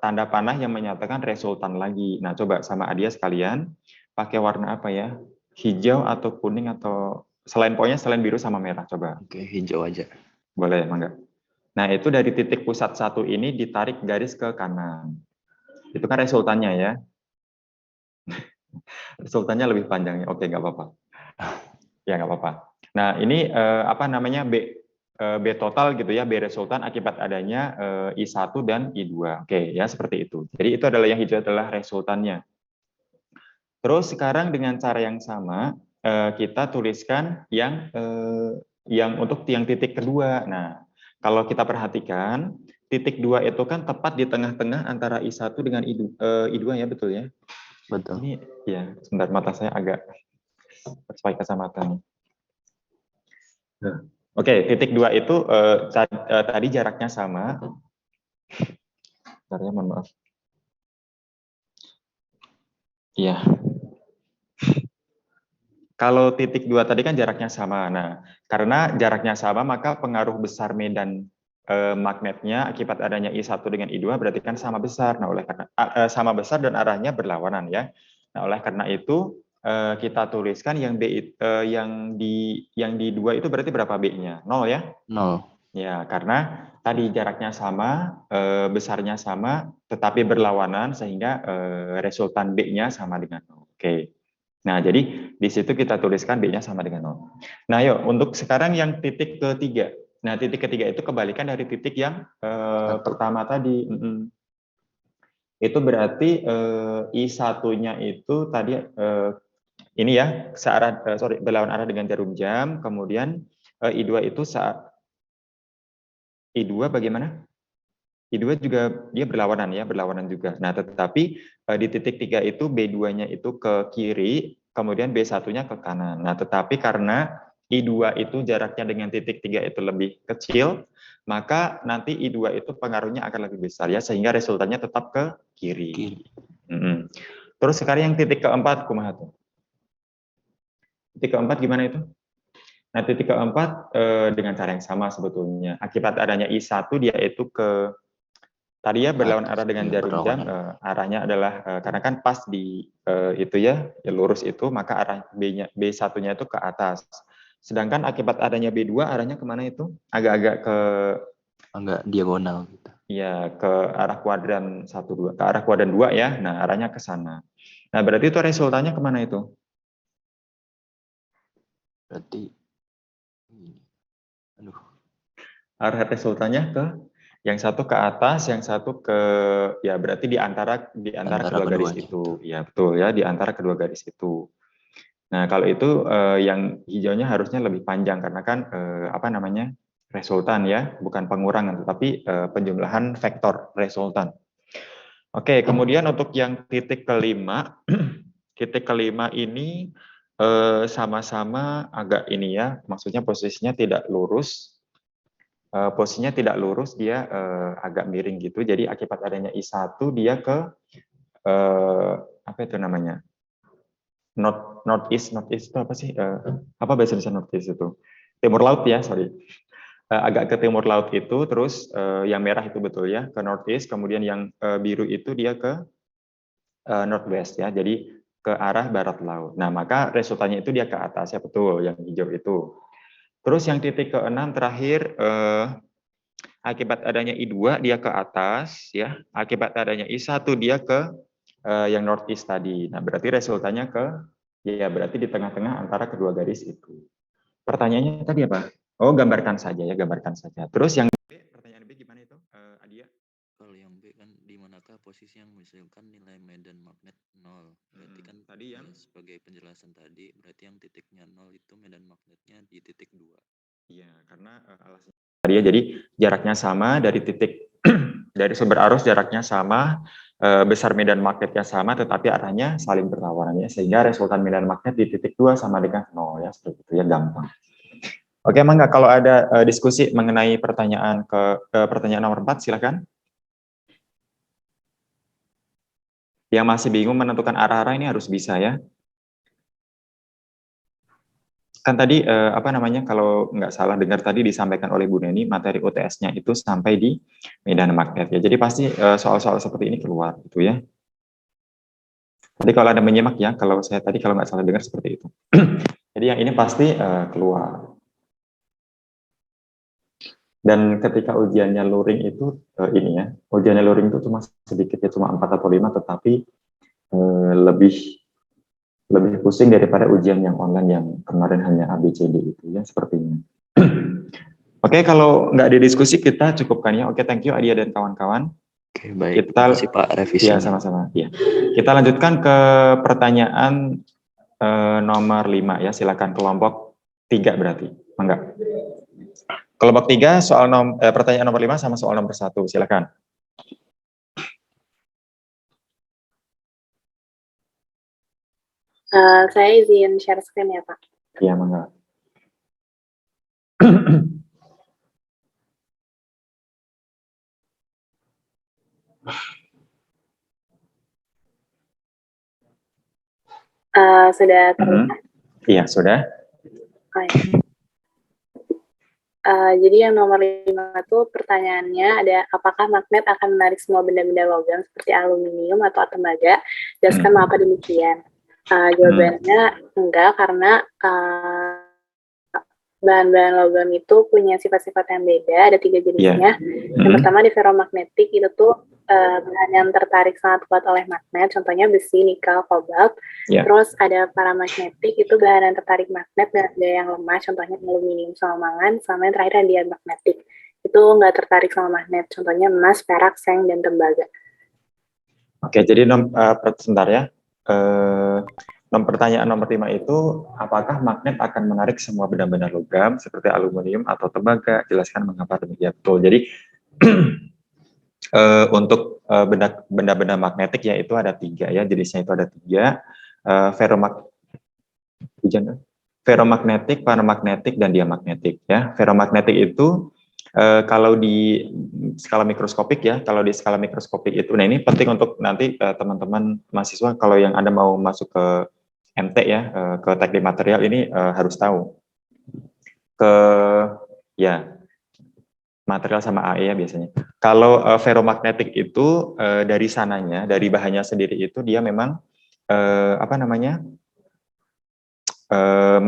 tanda panah yang menyatakan resultan lagi. Nah, coba sama Adia sekalian pakai warna apa ya? Hijau atau kuning atau selain biru sama merah, coba. Oke, hijau aja. Boleh, mangga. Nah, itu dari titik pusat satu ini ditarik garis ke kanan. Itu kan resultannya ya. Resultannya lebih panjang. Oke, nggak apa-apa. Ya, nggak apa-apa. Nah, ini B total gitu ya, B resultan akibat adanya I1 dan I2. Oke, ya seperti itu. Jadi itu adalah yang hijau adalah resultannya. Terus sekarang dengan cara yang sama, kita tuliskan yang untuk yang titik kedua. Nah, kalau kita perhatikan, titik 2 itu kan tepat di tengah-tengah antara I1 dengan I2 ya, betul ya? Betul. Ini ya, sebentar mata saya agak sesuai kacamata nih. Oke, titik 2 itu tadi jaraknya sama. Bentar ya, mohon maaf. Iya. Kalau titik 2 tadi kan jaraknya sama. Nah, karena jaraknya sama, maka pengaruh besar medan magnetnya akibat adanya I1 dengan I2 berarti kan sama besar. Nah, oleh karena sama besar dan arahnya berlawanan ya. Nah, oleh karena itu kita tuliskan yang yang di 2 itu berarti berapa B-nya? 0 ya? 0. Ya, karena tadi jaraknya sama, besarnya sama, tetapi berlawanan sehingga resultan B-nya sama dengan 0. Oke. Nah, jadi di situ kita tuliskan B-nya sama dengan 0. Nah, yuk untuk sekarang yang titik ketiga. Nah, titik ketiga itu kebalikan dari titik yang pertama tadi. Itu berarti I1-nya itu tadi ini ya, berlawan arah dengan jarum jam, kemudian I2 itu I2 bagaimana? I2 juga dia berlawanan juga. Nah, tetapi di titik 3 itu B2-nya itu ke kiri, kemudian B1-nya ke kanan. Nah, tetapi karena I2 itu jaraknya dengan titik 3 itu lebih kecil, maka nanti I2 itu pengaruhnya akan lebih besar ya, sehingga resultannya tetap ke kiri. Terus sekarang yang titik keempat, kumaha tuh? Titik keempat gimana itu? Nah, titik keempat dengan cara yang sama sebetulnya. Akibat adanya I1 dia itu ke tadi ya berlawan arah dengan jarum jam, arahnya adalah karena kan pas di itu ya lurus itu, maka arah B1-nya itu ke atas. Sedangkan akibat adanya B2 arahnya kemana itu? Agak-agak ke diagonal gitu. Ya, ke arah kuadran 1 2, ke arah kuadran 2 ya. Nah, arahnya ke sana. Nah, berarti itu resultannya kemana itu? Berarti arah resultannya ke yang satu ke atas, yang satu ke ya berarti di antara kedua garis itu. Ya, betul ya, di antara kedua garis itu. Nah, kalau itu yang hijaunya harusnya lebih panjang karena kan resultan ya, bukan pengurangan tetapi penjumlahan vektor resultan. Oke, kemudian untuk yang titik kelima, titik kelima ini sama-sama agak ini ya, maksudnya posisinya tidak lurus. Posisinya tidak lurus, dia agak miring gitu. Jadi akibat adanya I1 dia ke apa itu namanya? Northeast itu apa sih? Apa bahasa Indonesia northeast itu? Timur laut ya, sorry. Agak ke timur laut itu, terus yang merah itu betul ya, ke northeast, kemudian yang biru itu dia ke northwest ya, jadi ke arah barat laut. Nah, maka resultannya itu dia ke atas ya, betul, yang hijau itu. Terus yang titik ke-6 terakhir, Akibat adanya I2 dia ke atas, ya. Akibat adanya I1 dia ke yang northeast tadi. Nah, berarti resultanya berarti di tengah-tengah antara kedua garis itu. Pertanyaannya tadi apa? Oh, gambarkan saja ya, gambarkan saja. Terus yang B, pertanyaan B gimana itu, Adia? Kalau yang B kan di manakah posisi yang menghasilkan nilai medan magnet 0? Berarti kan tadi yang sebagai penjelasan tadi, berarti yang titiknya 0 itu medan magnetnya di titik 2. Iya, karena alasannya tadi ya, jadi jaraknya sama dari titik dari sumber arus jaraknya sama, besar medan magnetnya sama, tetapi arahnya saling berlawanan ya, sehingga resultan medan magnet di titik 2 sama dengan 0 ya, seperti itu ya, gampang. Oke, Mangga, kalau ada diskusi mengenai pertanyaan pertanyaan nomor 4, silakan. Yang masih bingung menentukan arah-arah ini harus bisa ya. Kan tadi kalau nggak salah dengar tadi disampaikan oleh Bu Neni, materi UTS-nya itu sampai di medan magnet ya. Jadi pasti soal-soal seperti ini keluar gitu ya. Tadi kalau ada menyimak ya, kalau saya tadi kalau nggak salah dengar seperti itu. Jadi yang ini pasti keluar. Dan ketika ujiannya luring itu ini ya, ujiannya luring itu cuma sedikit ya, cuma 4 atau 5, tetapi lebih pusing daripada ujian yang online yang kemarin hanya ABCD itu ya, sepertinya. Oke, kalau nggak didiskusi kita cukupkan ya. Oke, thank you Adia dan kawan-kawan. Oke, baik. Terima kasih Pak revisi. Ya, sama-sama. Ya. Kita lanjutkan ke pertanyaan nomor 5 ya. Silakan kelompok 3 berarti. Enggak. Kelompok 3 soal pertanyaan nomor 5 sama soal nomor 1. Silakan. Saya izin share screen ya, Pak. Iya, mangga. Sudah terlihat? Iya, sudah. Oh, ya. Jadi yang nomor 5 itu pertanyaannya ada, apakah magnet akan menarik semua benda-benda logam seperti aluminium atau tembaga? Jelaskan mengapa demikian. Jawabannya enggak, karena bahan-bahan logam itu punya sifat-sifat yang beda, ada 3 jenisnya. Yang pertama di ferromagnetik itu tuh bahan yang tertarik sangat kuat oleh magnet, contohnya besi, nikel, kobalt. Terus ada paramagnetik, itu bahan yang tertarik magnet dan ada yang lemah, contohnya aluminium sama mangan. Sama yang terakhir ada diamagnetik, itu nggak tertarik sama magnet, contohnya emas, perak, seng, dan tembaga. Oke, jadi sebentar ya. Pertanyaan nomor 5 itu, apakah magnet akan menarik semua benda-benda logam seperti aluminium atau tembaga? Jelaskan mengapa demikian. Betul. Jadi untuk benda-benda magnetik ya itu ada 3 ya, jenisnya itu ada 3, ferromagnetik, paramagnetik, dan diamagnetik ya. Ferromagnetik itu kalau di skala mikroskopik ya, kalau di skala mikroskopik itu, nah ini penting untuk nanti teman-teman mahasiswa kalau yang Anda mau masuk ke MT ya, ke teknik material ini harus tahu. Material sama AE ya biasanya. Kalau ferromagnetik itu dari sananya, dari bahannya sendiri itu dia memang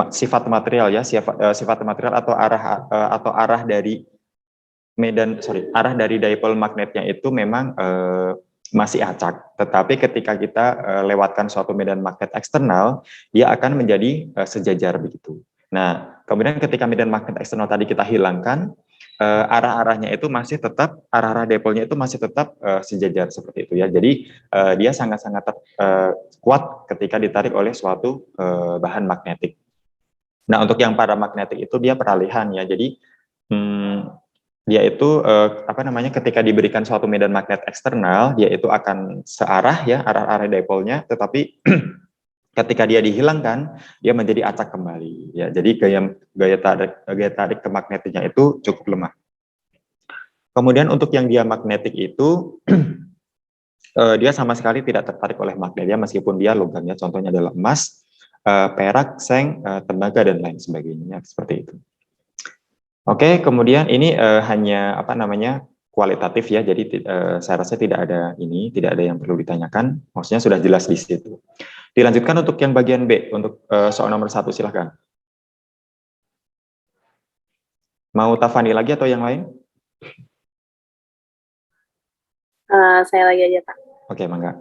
sifat material ya, sifat material atau arah dari arah dari dipole magnetnya itu memang masih acak. Tetapi ketika kita lewatkan suatu medan magnet eksternal, dia akan menjadi sejajar begitu. Nah, kemudian ketika medan magnet eksternal tadi kita hilangkan, arah-arahnya itu masih tetap, arah-arah dipolnya itu masih tetap sejajar seperti itu ya. Jadi dia sangat-sangat kuat ketika ditarik oleh suatu bahan magnetik. Nah, untuk yang paramagnetik itu dia peralihan ya. Jadi dia itu ketika diberikan suatu medan magnet eksternal, dia itu akan searah ya, arah-arah dipolnya, tetapi ketika dia dihilangkan, dia menjadi acak kembali ya. Jadi gaya tarik ke magnetiknya itu cukup lemah. Kemudian untuk yang diamagnetik itu dia sama sekali tidak tertarik oleh magnet ya, meskipun dia logamnya, contohnya adalah emas, perak, seng, tembaga, dan lain sebagainya seperti itu. Oke, kemudian ini hanya kualitatif ya, jadi saya rasa tidak ada yang perlu ditanyakan, maksudnya sudah jelas di situ. Dilanjutkan untuk yang bagian B, untuk soal nomor 1, silahkan. Mau Tafani lagi atau yang lain? Saya lagi aja, Pak. Oke, mangga.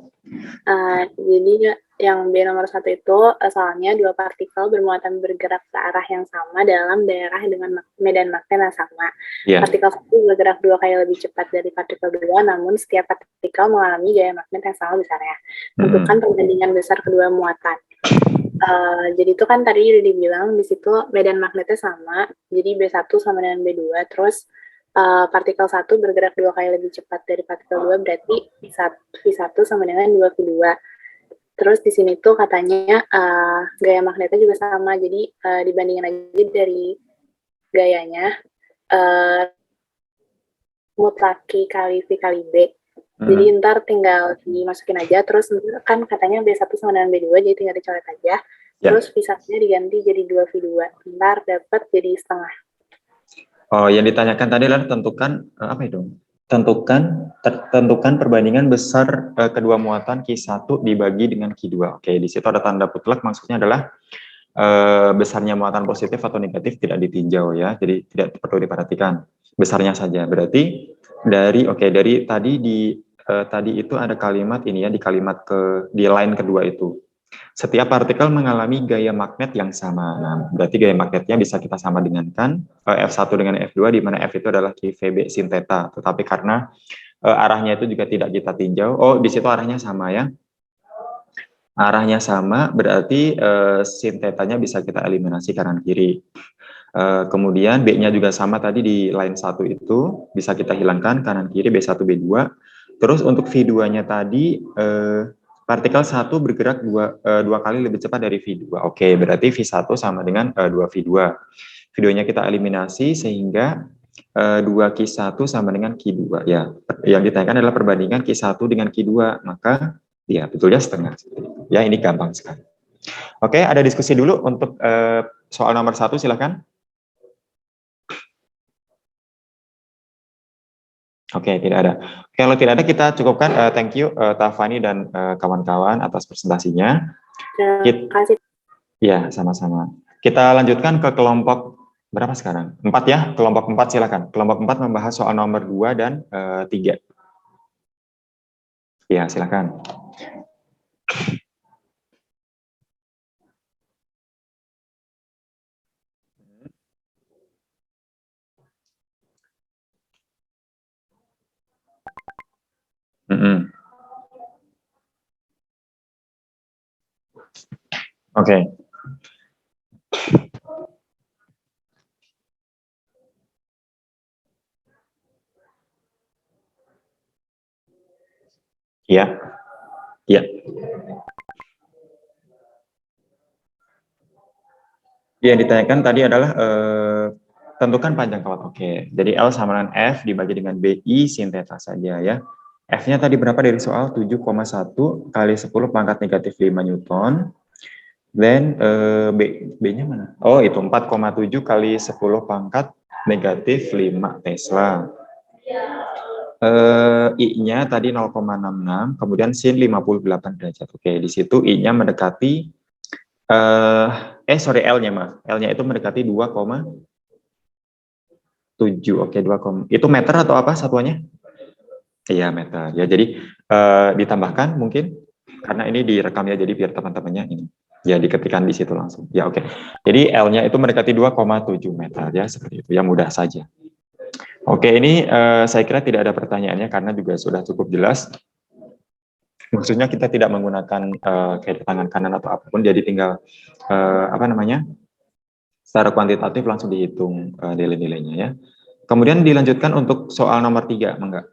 Jadi yang B nomor 1 itu soalnya dua partikel bermuatan bergerak ke arah yang sama dalam daerah dengan medan magnet yang sama. Iya. Partikel 1 bergerak 2 kali lebih cepat dari partikel 2, namun setiap partikel mengalami gaya magnet yang sama besarnya. Tentukan perbandingan besar kedua muatan. Jadi itu kan tadi udah dibilang di situ medan magnetnya sama, jadi B1 sama dengan B2, terus partikel 1 bergerak 2 kali lebih cepat dari partikel 2, berarti V1 sama dengan 2V2. Terus di sini tuh katanya gaya magnetnya juga sama, jadi dibandingin aja dari gayanya, mutlaki kali V kali B. Jadi ntar tinggal dimasukin aja, terus kan katanya B1 sama dengan B2, jadi tinggal dicoret aja. Terus V1-nya diganti jadi 2V2, ntar dapat jadi setengah. Oh, yang ditanyakan tadi adalah tentukan apa itu? Tentukan perbandingan besar kedua muatan Q1 dibagi dengan Q2. Oke, di situ ada tanda putlak, maksudnya adalah besarnya muatan positif atau negatif tidak ditinjau ya, jadi tidak perlu diperhatikan, besarnya saja. Berarti dari tadi itu ada kalimat ini ya, di line kedua itu. Setiap partikel mengalami gaya magnet yang sama. Nah, berarti gaya magnetnya bisa kita sama dengankan F1 dengan F2, di mana F itu adalah QVB sin theta. Tetapi karena arahnya itu juga tidak kita tinjau, di situ arahnya sama ya. Arahnya sama, berarti sin theta-nya bisa kita eliminasi kanan kiri. Kemudian B-nya juga sama tadi di line 1 itu, bisa kita hilangkan kanan kiri B1, B2. Terus untuk V2-nya tadi, partikel 1 bergerak dua kali lebih cepat dari V2. Oke, berarti V1 sama dengan 2V2. V2-nya kita eliminasi sehingga 2Q1 sama dengan Q2. Ya, yang ditanyakan adalah perbandingan Q1 dengan Q2. Maka ya betulnya setengah. Ya, ini gampang sekali. Oke, ada diskusi dulu untuk soal nomor 1, silakan. Oke, tidak ada. Kalau tidak ada, kita cukupkan. Thank you, Tafani dan kawan-kawan atas presentasinya. Terima kasih. Ya, sama-sama. Kita lanjutkan ke kelompok berapa sekarang? 4 ya, kelompok 4 silakan. Kelompok 4 membahas soal nomor 2 dan 3. Ya, silakan. Oke. Ya. Ya. Yang ditanyakan tadi adalah tentukan panjang kawat. Oke. Jadi L sama dengan F dibagi dengan BI sin theta saja ya. F-nya tadi berapa dari soal? 7,1 kali 10 pangkat negatif 5 Newton. Then B-nya mana? Oh, itu 4,7 kali 10 pangkat negatif 5 Tesla. I-nya tadi 0,66, kemudian sin 58 derajat. Oke, di situ I-nya mendekati, L-nya mah. L-nya itu mendekati 2,7. Oke, 2, itu meter atau apa satuannya? Iya, meter. Ya, jadi ditambahkan mungkin, karena ini direkam ya, jadi biar teman-temannya ini. Ya, diketikkan di situ langsung. Ya, oke. Jadi L-nya itu mendekati 2,7 meter ya, seperti itu. Ya, mudah saja. Oke, ini saya kira tidak ada pertanyaannya karena juga sudah cukup jelas. Maksudnya kita tidak menggunakan kayak tangan kanan atau apapun, jadi tinggal secara kuantitatif langsung dihitung nilai-nilainya ya. Kemudian dilanjutkan untuk soal nomor 3, mangga.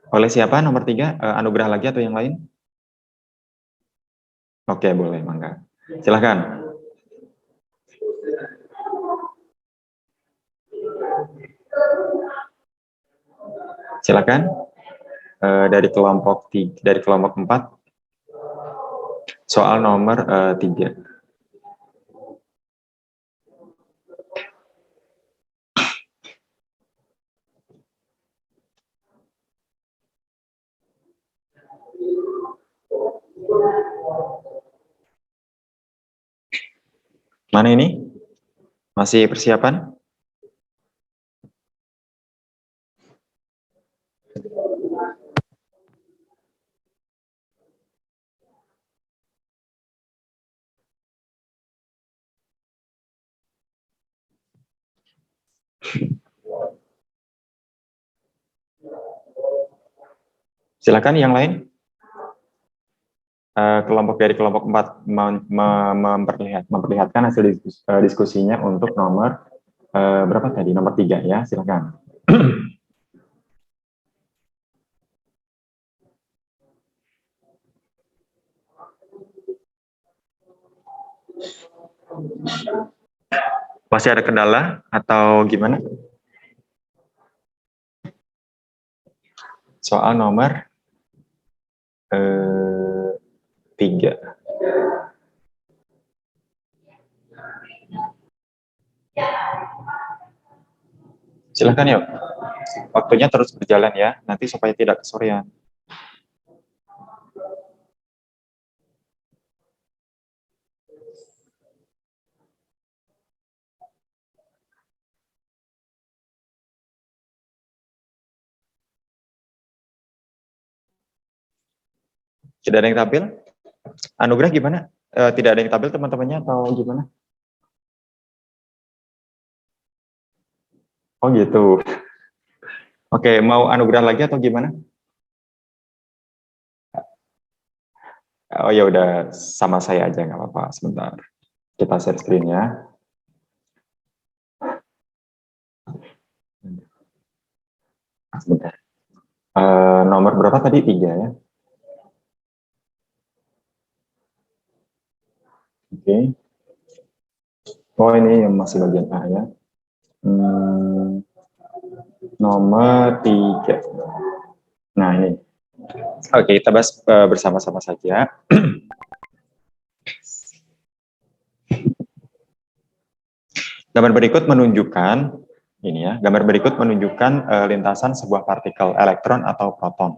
Oleh siapa nomor 3? Anugerah lagi atau yang lain? Oke, boleh, mangga. Silahkan. Silakan dari kelompok 4 soal nomor 3. Mana ini? Masih persiapan? Silakan yang lain. Kelompok dari kelompok 4 memperlihatkan hasil diskusinya untuk nomor berapa tadi? Nomor 3 ya, silakan. Masih ada kendala atau gimana? Soal nomor 3. Silakan yuk. Waktunya terus berjalan ya, nanti supaya tidak kesorean. Tidak ada yang tampil? Anugerah gimana? Tidak ada yang tampil teman-temannya atau gimana? Oh gitu. Oke, mau anugerah lagi atau gimana? Oh ya udah, sama saya aja nggak apa-apa. Sebentar, kita share screen ya. Sebentar. Nomor berapa tadi? 3 ya. Oke. Oh ini yang masih bagian A ya. Nomor 3. Nah ini. Oke, kita bahas bersama-sama saja. Gambar berikut menunjukkan ini ya. Gambar berikut menunjukkan lintasan sebuah partikel elektron atau proton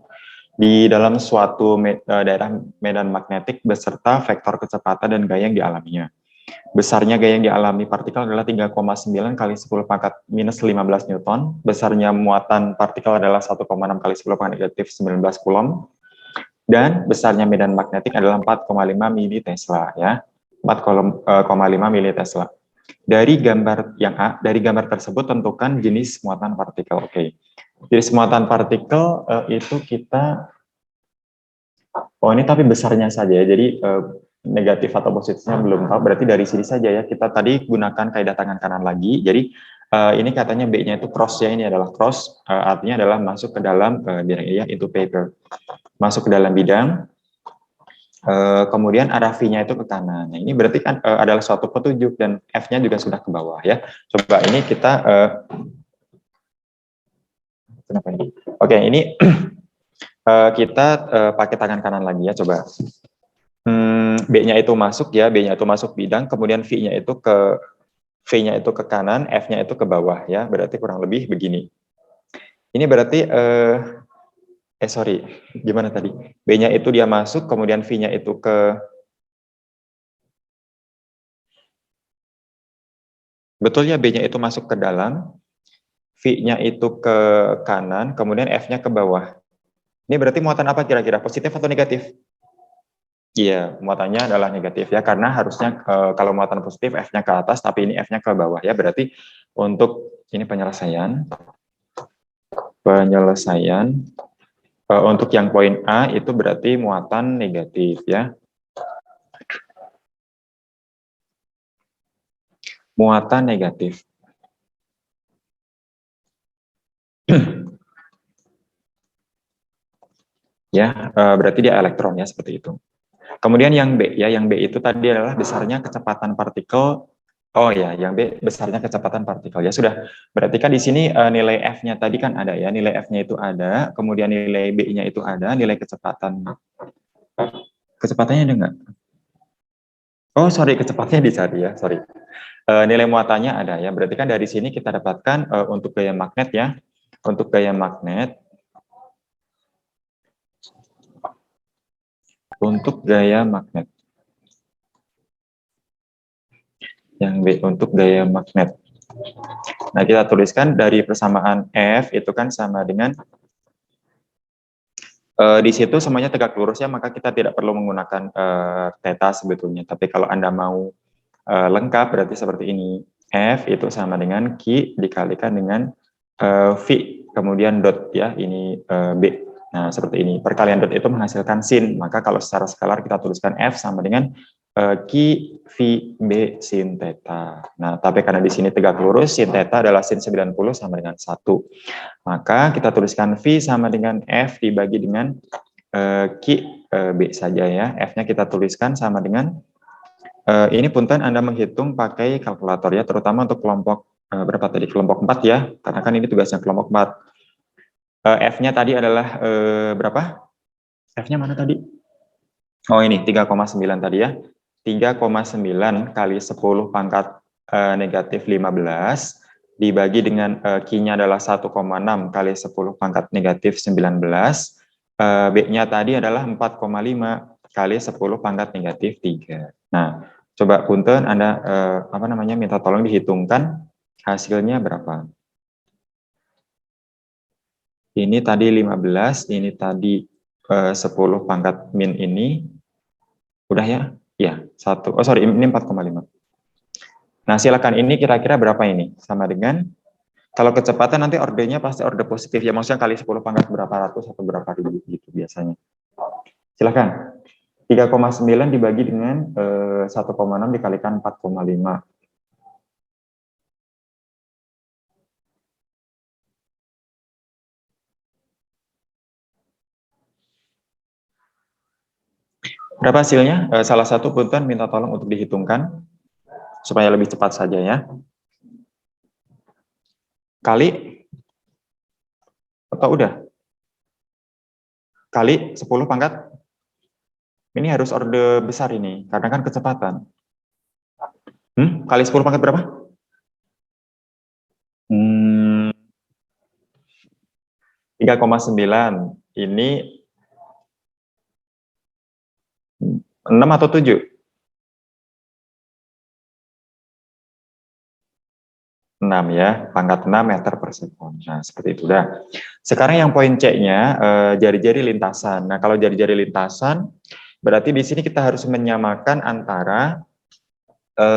di dalam suatu daerah medan magnetik beserta vektor kecepatan dan gaya yang dialaminya. Besarnya gaya yang dialami partikel adalah 3,9 kali 10 pangkat minus 15 Newton. Besarnya muatan partikel adalah 1,6 kali 10 pangkat negatif 19 Coulomb. Dan besarnya medan magnetik adalah 4,5 mili Tesla ya. 4,5 mili Tesla. Dari gambar yang A, dari gambar tersebut tentukan jenis muatan partikel. Oke. Jenis muatan partikel itu kita ini tapi besarnya saja ya. Jadi negatif atau positifnya belum tahu, berarti dari sini saja ya. Kita tadi gunakan kaidah tangan kanan lagi. Jadi ini katanya B-nya itu cross ya, ini adalah cross, artinya adalah masuk ke dalam bidang ya, into paper. Masuk ke dalam bidang, kemudian arah V-nya itu ke kanan. Nah, ini berarti kan adalah suatu petunjuk dan F-nya juga sudah ke bawah ya. Coba ini kita, kenapa ini? Oke, ini kita pakai tangan kanan lagi ya, coba. B-nya itu masuk ya, B-nya itu masuk bidang, kemudian V-nya itu ke kanan, F-nya itu ke bawah ya, berarti kurang lebih begini. Ini berarti, sorry, gimana tadi? B-nya itu dia masuk, kemudian V-nya itu ke, betul ya, B-nya itu masuk ke dalam, V-nya itu ke kanan, kemudian F-nya ke bawah. Ini berarti muatan apa kira-kira, positif atau negatif? Iya, muatannya adalah negatif ya, karena harusnya kalau muatan positif F-nya ke atas, tapi ini F-nya ke bawah ya, berarti untuk ini penyelesaian, untuk yang poin A itu berarti muatan negatif ya. Muatan negatif. Ya, berarti dia elektron ya, seperti itu. Kemudian yang B ya, yang B itu tadi adalah besarnya kecepatan partikel. Oh ya, yang B besarnya kecepatan partikel ya sudah. Berarti kan di sini nilai F-nya tadi kan ada ya, nilai F-nya itu ada, kemudian nilai B-nya itu ada, nilai kecepatannya ada nggak? Oh sorry, kecepatannya dicari ya, sorry. Nilai muatannya ada ya, berarti kan dari sini kita dapatkan untuk gaya magnet ya, untuk gaya magnet. Untuk gaya magnet. Yang B untuk gaya magnet. Nah, kita tuliskan dari persamaan F itu kan sama dengan di situ semuanya tegak lurus ya, maka kita tidak perlu menggunakan theta sebetulnya. Tapi kalau Anda mau lengkap berarti seperti ini. F itu sama dengan Q dikalikan dengan V, kemudian dot ya, ini B. Nah, seperti ini. Perkalian dot itu menghasilkan sin. Maka kalau secara skalar kita tuliskan F sama dengan Ki V B sin theta. Nah, tapi karena di sini tegak lurus, sin theta adalah sin 90 sama dengan 1. Maka kita tuliskan V sama dengan F dibagi dengan Ki B saja ya. F-nya kita tuliskan sama dengan, ini punten Anda menghitung pakai kalkulator ya, terutama untuk kelompok, berapa tadi? Kelompok 4 ya, karena kan ini tugasnya kelompok 4. F-nya tadi adalah berapa? F-nya mana tadi? Oh ini 3,9 tadi ya. 3,9 kali 10 pangkat negatif 15 dibagi dengan Q-nya adalah 1,6 kali 10 pangkat negatif 19. B-nya tadi adalah 4,5 kali 10 pangkat negatif 3. Nah, coba punten Anda minta tolong dihitungkan hasilnya berapa. Ini tadi 15, ini tadi 10 pangkat min ini. Udah ya? Ya, 1. Oh sorry, ini 4,5. Nah, silakan ini kira-kira berapa ini? Sama dengan, kalau kecepatan nanti ordernya pasti order positif ya, maksudnya kali 10 pangkat berapa ratus atau berapa ribu gitu biasanya. Silakan. 3,9 dibagi dengan 1,6 dikalikan 4,5. Berapa hasilnya? Salah satu punten minta tolong untuk dihitungkan supaya lebih cepat saja ya. Kali atau udah? Kali 10 pangkat. Ini harus orde besar ini karena kan kecepatan. Kali 10 pangkat berapa? 3,9. Ini 6 atau 7? 6 ya, pangkat 6 meter per sekon. Nah, seperti itu dah. Sekarang yang poin C-nya, jari-jari lintasan. Nah, kalau jari-jari lintasan, berarti di sini kita harus menyamakan antara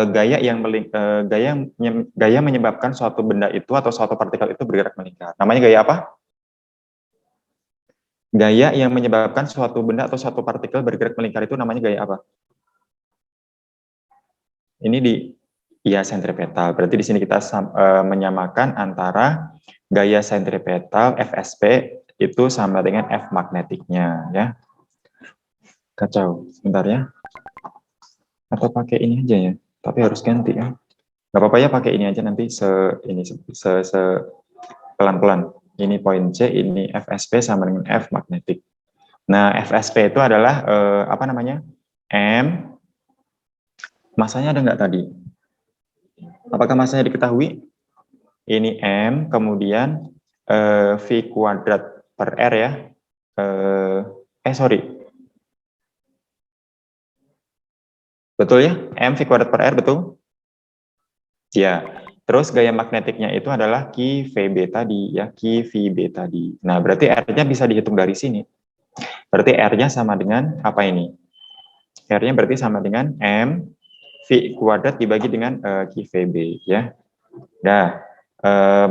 gaya menyebabkan suatu benda itu atau suatu partikel itu bergerak melingkar. Namanya gaya apa? Gaya yang menyebabkan suatu benda atau suatu partikel bergerak melingkar itu namanya gaya apa? Ini ya sentripetal. Berarti di sini kita menyamakan antara gaya sentripetal FSP itu sama dengan F magnetiknya ya. Kacau, sebentar ya. Atau pakai ini aja ya. Tapi harus ganti ya. Gak apa-apa ya pakai ini aja nanti pelan-pelan. Ini poin C, ini FSP sama dengan F magnetik. Nah, FSP itu adalah M. Masanya ada nggak tadi? Apakah masanya diketahui? Ini M, kemudian V kuadrat per R ya. Sorry. Betul ya? M V kuadrat per R, betul? Ya. Terus gaya magnetiknya itu adalah Q VB tadi ya, Q VB tadi. Nah, berarti R-nya bisa dihitung dari sini. Berarti R-nya sama dengan apa ini? R-nya berarti sama dengan M V kuadrat dibagi dengan Q VB ya. Nah,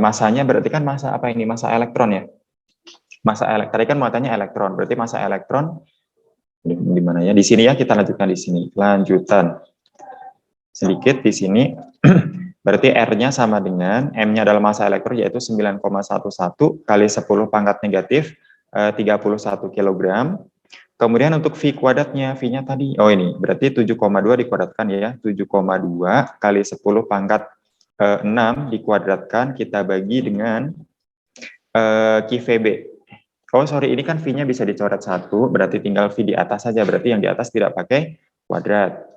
masanya berarti kan masa apa ini? Masa elektron ya? Masa elektron, tadi kan muatannya elektron, berarti masa elektron di mana ya? Di sini ya, kita lanjutkan di sini. Lanjutan. Sedikit di sini. Berarti R-nya sama dengan M-nya adalah masa elektron yaitu 9,11 kali 10 pangkat negatif 31 kg. Kemudian untuk V kuadratnya, V-nya tadi, oh ini, berarti 7,2 dikuadratkan ya, 7,2 kali 10 pangkat 6 dikuadratkan, kita bagi dengan QVB. Oh sorry, ini kan V-nya bisa dicoret 1, berarti tinggal V di atas saja, berarti yang di atas tidak pakai kuadrat.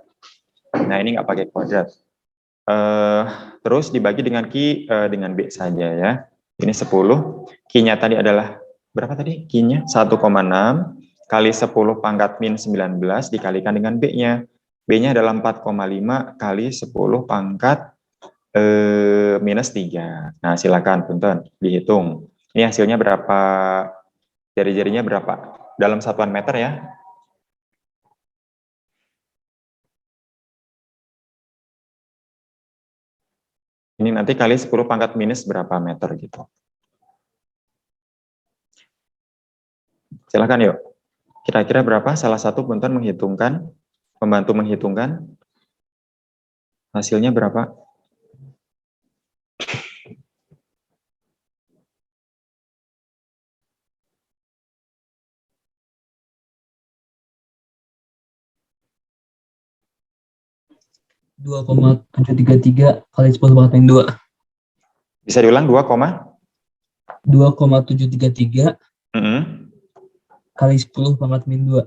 Nah ini nggak pakai kuadrat. Terus dibagi dengan Q dengan B saja ya. Ini 10. Q-nya tadi adalah, berapa tadi? Q-nya 1,6 kali 10 pangkat min 19 dikalikan dengan B-nya. B-nya adalah 4,5 kali 10 pangkat minus 3. Nah, silakan punten dihitung. Ini hasilnya berapa? Jari-jarinya berapa? Dalam satuan meter ya. Ini nanti kali 10 pangkat minus berapa meter gitu. Silakan yuk. Kira-kira berapa? Salah satu punten menghitungkan, membantu menghitungkan. Hasilnya berapa? Dua 2,733 kali 10 pangkat min 2. Bisa diulang 2,733 kali 10 pangkat min 2.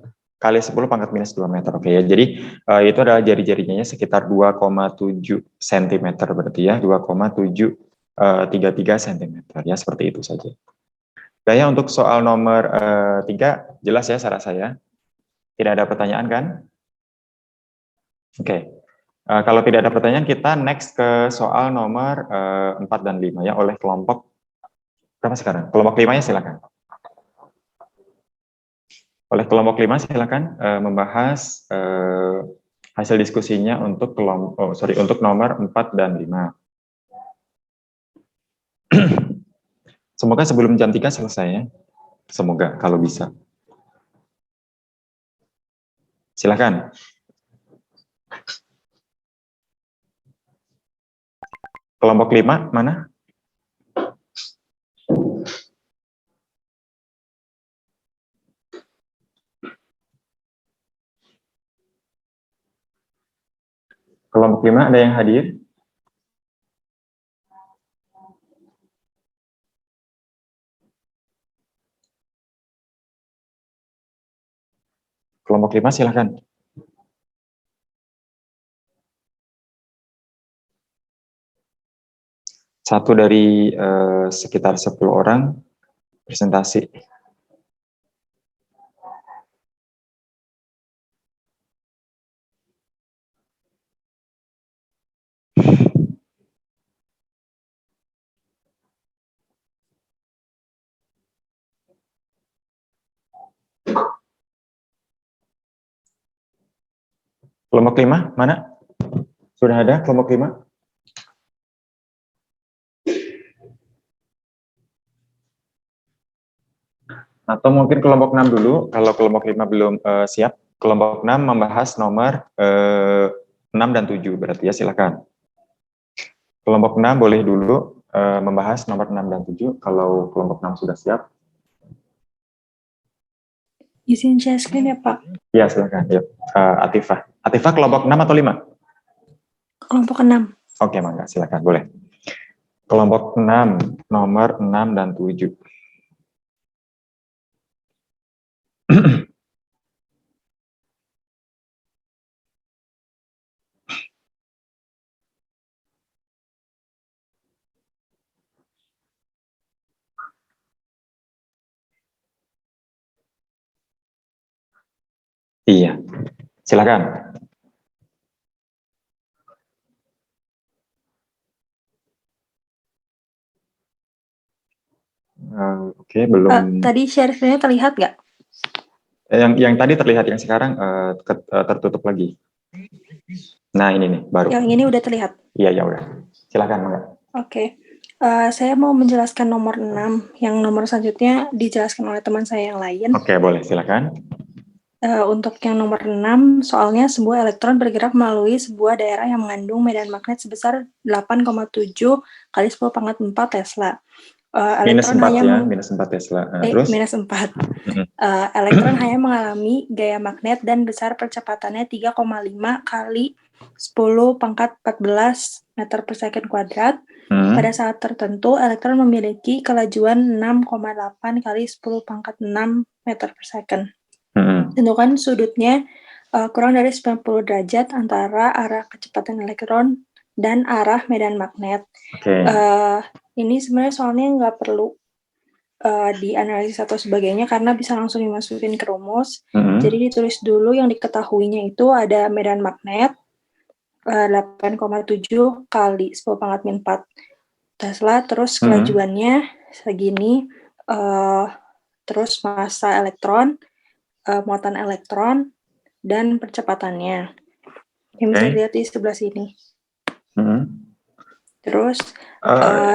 kali 10 pangkat minus 2 meter. Oke ya. Jadi itu adalah jari-jarinya sekitar 2,7 cm berarti ya, 2,733 cm ya, seperti itu saja. Nah ya, untuk soal nomor 3 jelas ya saya rasa ya. Tidak ada pertanyaan kan? Oke. Kalau tidak ada pertanyaan, kita next ke soal nomor 4 dan 5 ya, oleh kelompok berapa sekarang? Kelompok 5 ya, silakan. Oleh kelompok 5 silakan membahas hasil diskusinya untuk untuk nomor 4 dan 5. Semoga sebelum jam 3 selesai ya. Semoga kalau bisa. Silakan. Kelompok 5 mana? Kelompok 5 ada yang hadir? Kelompok 5 silakan. Satu dari sekitar 10 orang presentasi. Kelompok 5 mana? Sudah ada kelompok 5? Atau mungkin kelompok 6 dulu, kalau kelompok 5 belum siap. Kelompok 6 membahas nomor 6 dan 7, berarti ya silakan. Kelompok 6 boleh dulu membahas nomor 6 dan 7, kalau kelompok 6 sudah siap. Izin share screen ya Pak. Iya silakan, yuk. Atifah. Atifah kelompok 6 atau 5? Kelompok 6. Oke, mangga, silakan, boleh. Kelompok 6, nomor 6 dan 7. Iya, silakan. Oke, belum. Tadi share screen-nya terlihat nggak? Yang tadi terlihat, yang sekarang tertutup lagi. Nah ini nih baru. Yang ini udah terlihat. Iya ya udah. Silakan Mangga. Oke. Saya mau menjelaskan nomor 6. Yang nomor selanjutnya dijelaskan oleh teman saya yang lain. Oke, boleh, silakan. Untuk yang nomor 6, soalnya sebuah elektron bergerak melalui sebuah daerah yang mengandung medan magnet sebesar 8,7 kali 10 pangkat 4 Tesla. Minus 4 ya, minus 4 Tesla. Terus? Minus 4. Elektron hanya mengalami gaya magnet dan besar percepatannya 3,5 kali 10 pangkat 14 meter per second kuadrat. Pada saat tertentu, elektron memiliki kelajuan 6,8 kali 10 pangkat 6 meter per second. Tentukan sudutnya kurang dari 90 derajat antara arah kecepatan elektron dan arah medan magnet. Ini sebenarnya soalnya nggak perlu dianalisis atau sebagainya karena bisa langsung dimasukin ke rumus. Jadi ditulis dulu yang diketahuinya itu ada medan magnet 8,7 kali 10 pangkat min 4 Tesla, terus kelajuannya segini, terus massa elektron, muatan elektron, dan percepatannya. Yang bisa dilihat di sebelah sini. Terus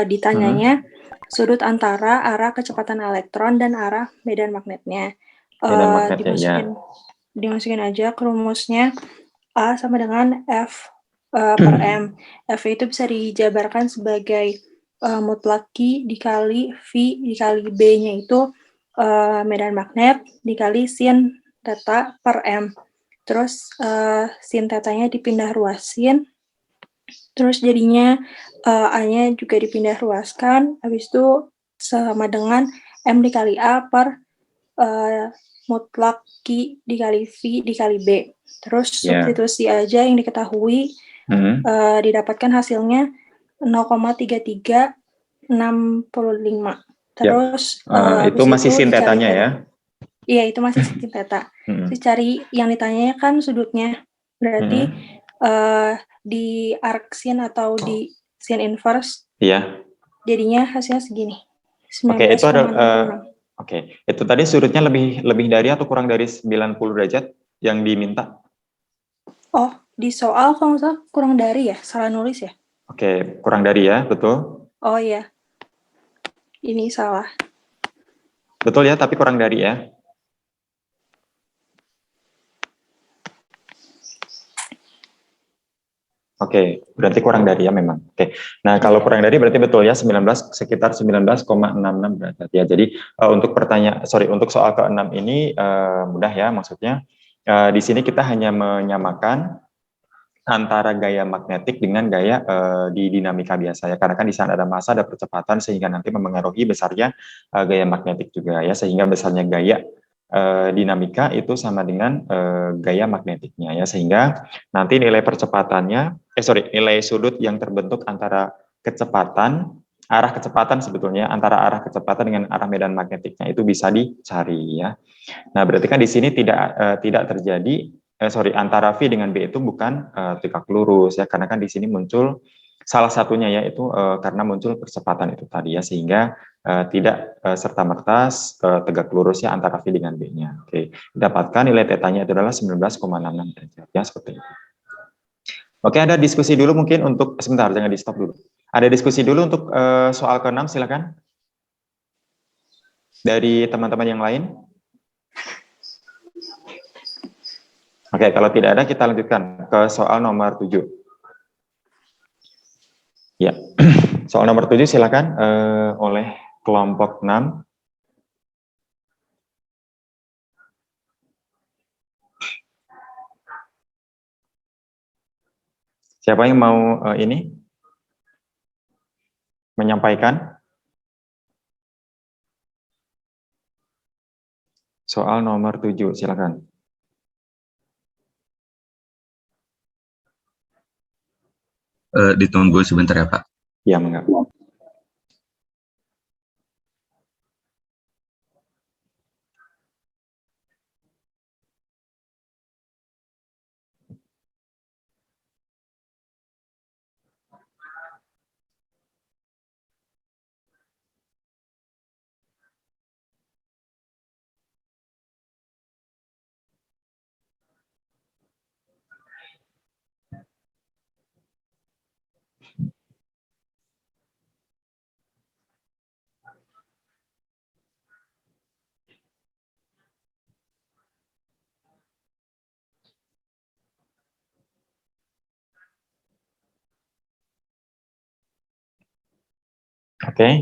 ditanyanya sudut antara arah kecepatan elektron dan arah medan magnetnya. Medan magnetnya, dimasukin aja ke rumusnya. A sama dengan F per M. F itu bisa dijabarkan sebagai mutlak Q dikali V dikali B-nya itu medan magnet dikali sin theta per M. Terus sin theta-nya dipindah ruasin. Terus jadinya A-nya juga dipindah ruaskan. Habis itu sama dengan M dikali A per mutlak Q dikali V dikali B. Terus substitusi aja yang diketahui, didapatkan hasilnya 0,3365. Terus itu masih sin tetanya ya? Iya, itu masih sin theta. Terus cari yang ditanya kan sudutnya. Berarti di arc sin atau di sin inverse. Iya. Jadinya hasilnya segini. Itu ada itu tadi sudutnya lebih dari atau kurang dari 90 derajat yang diminta? Oh, di soal kalau nggak salah kurang dari ya, salah nulis ya? Kurang dari ya, betul? Oh iya, ini salah. Betul ya, tapi kurang dari ya? Berarti kurang dari ya memang. Nah kalau kurang dari berarti betul ya sekitar 19,66 derajat ya. Jadi untuk soal ke-6 ini mudah ya, maksudnya di sini kita hanya menyamakan antara gaya magnetik dengan gaya di dinamika biasa ya, karena kan di sana ada massa, ada percepatan sehingga nanti mempengaruhi besarnya gaya magnetik juga ya, sehingga besarnya gaya dinamika itu sama dengan gaya magnetiknya ya, sehingga nanti nilai percepatannya nilai sudut yang terbentuk antara arah kecepatan sebetulnya antara arah kecepatan dengan arah medan magnetiknya itu bisa dicari ya. Nah berarti kan di sini tidak terjadi antara V dengan B itu bukan tegak lurus ya, karena kan di sini muncul salah satunya yaitu karena muncul percepatan itu tadi ya, sehingga tidak serta-merta tegak lurus ya antara V dengan B-nya. Dapatkan nilai tetanya itu adalah 19,66 derajat ya, seperti itu. Ada diskusi dulu mungkin untuk sebentar, jangan di stop dulu. Ada diskusi dulu untuk soal ke-6, silakan. Dari teman-teman yang lain. Kalau tidak ada kita lanjutkan ke soal nomor 7. Ya, soal nomor 7 silakan oleh kelompok 6. Siapa yang mau menyampaikan? Soal nomor 7, silakan. Ditunggu sebentar ya, Pak. Ya, enggak.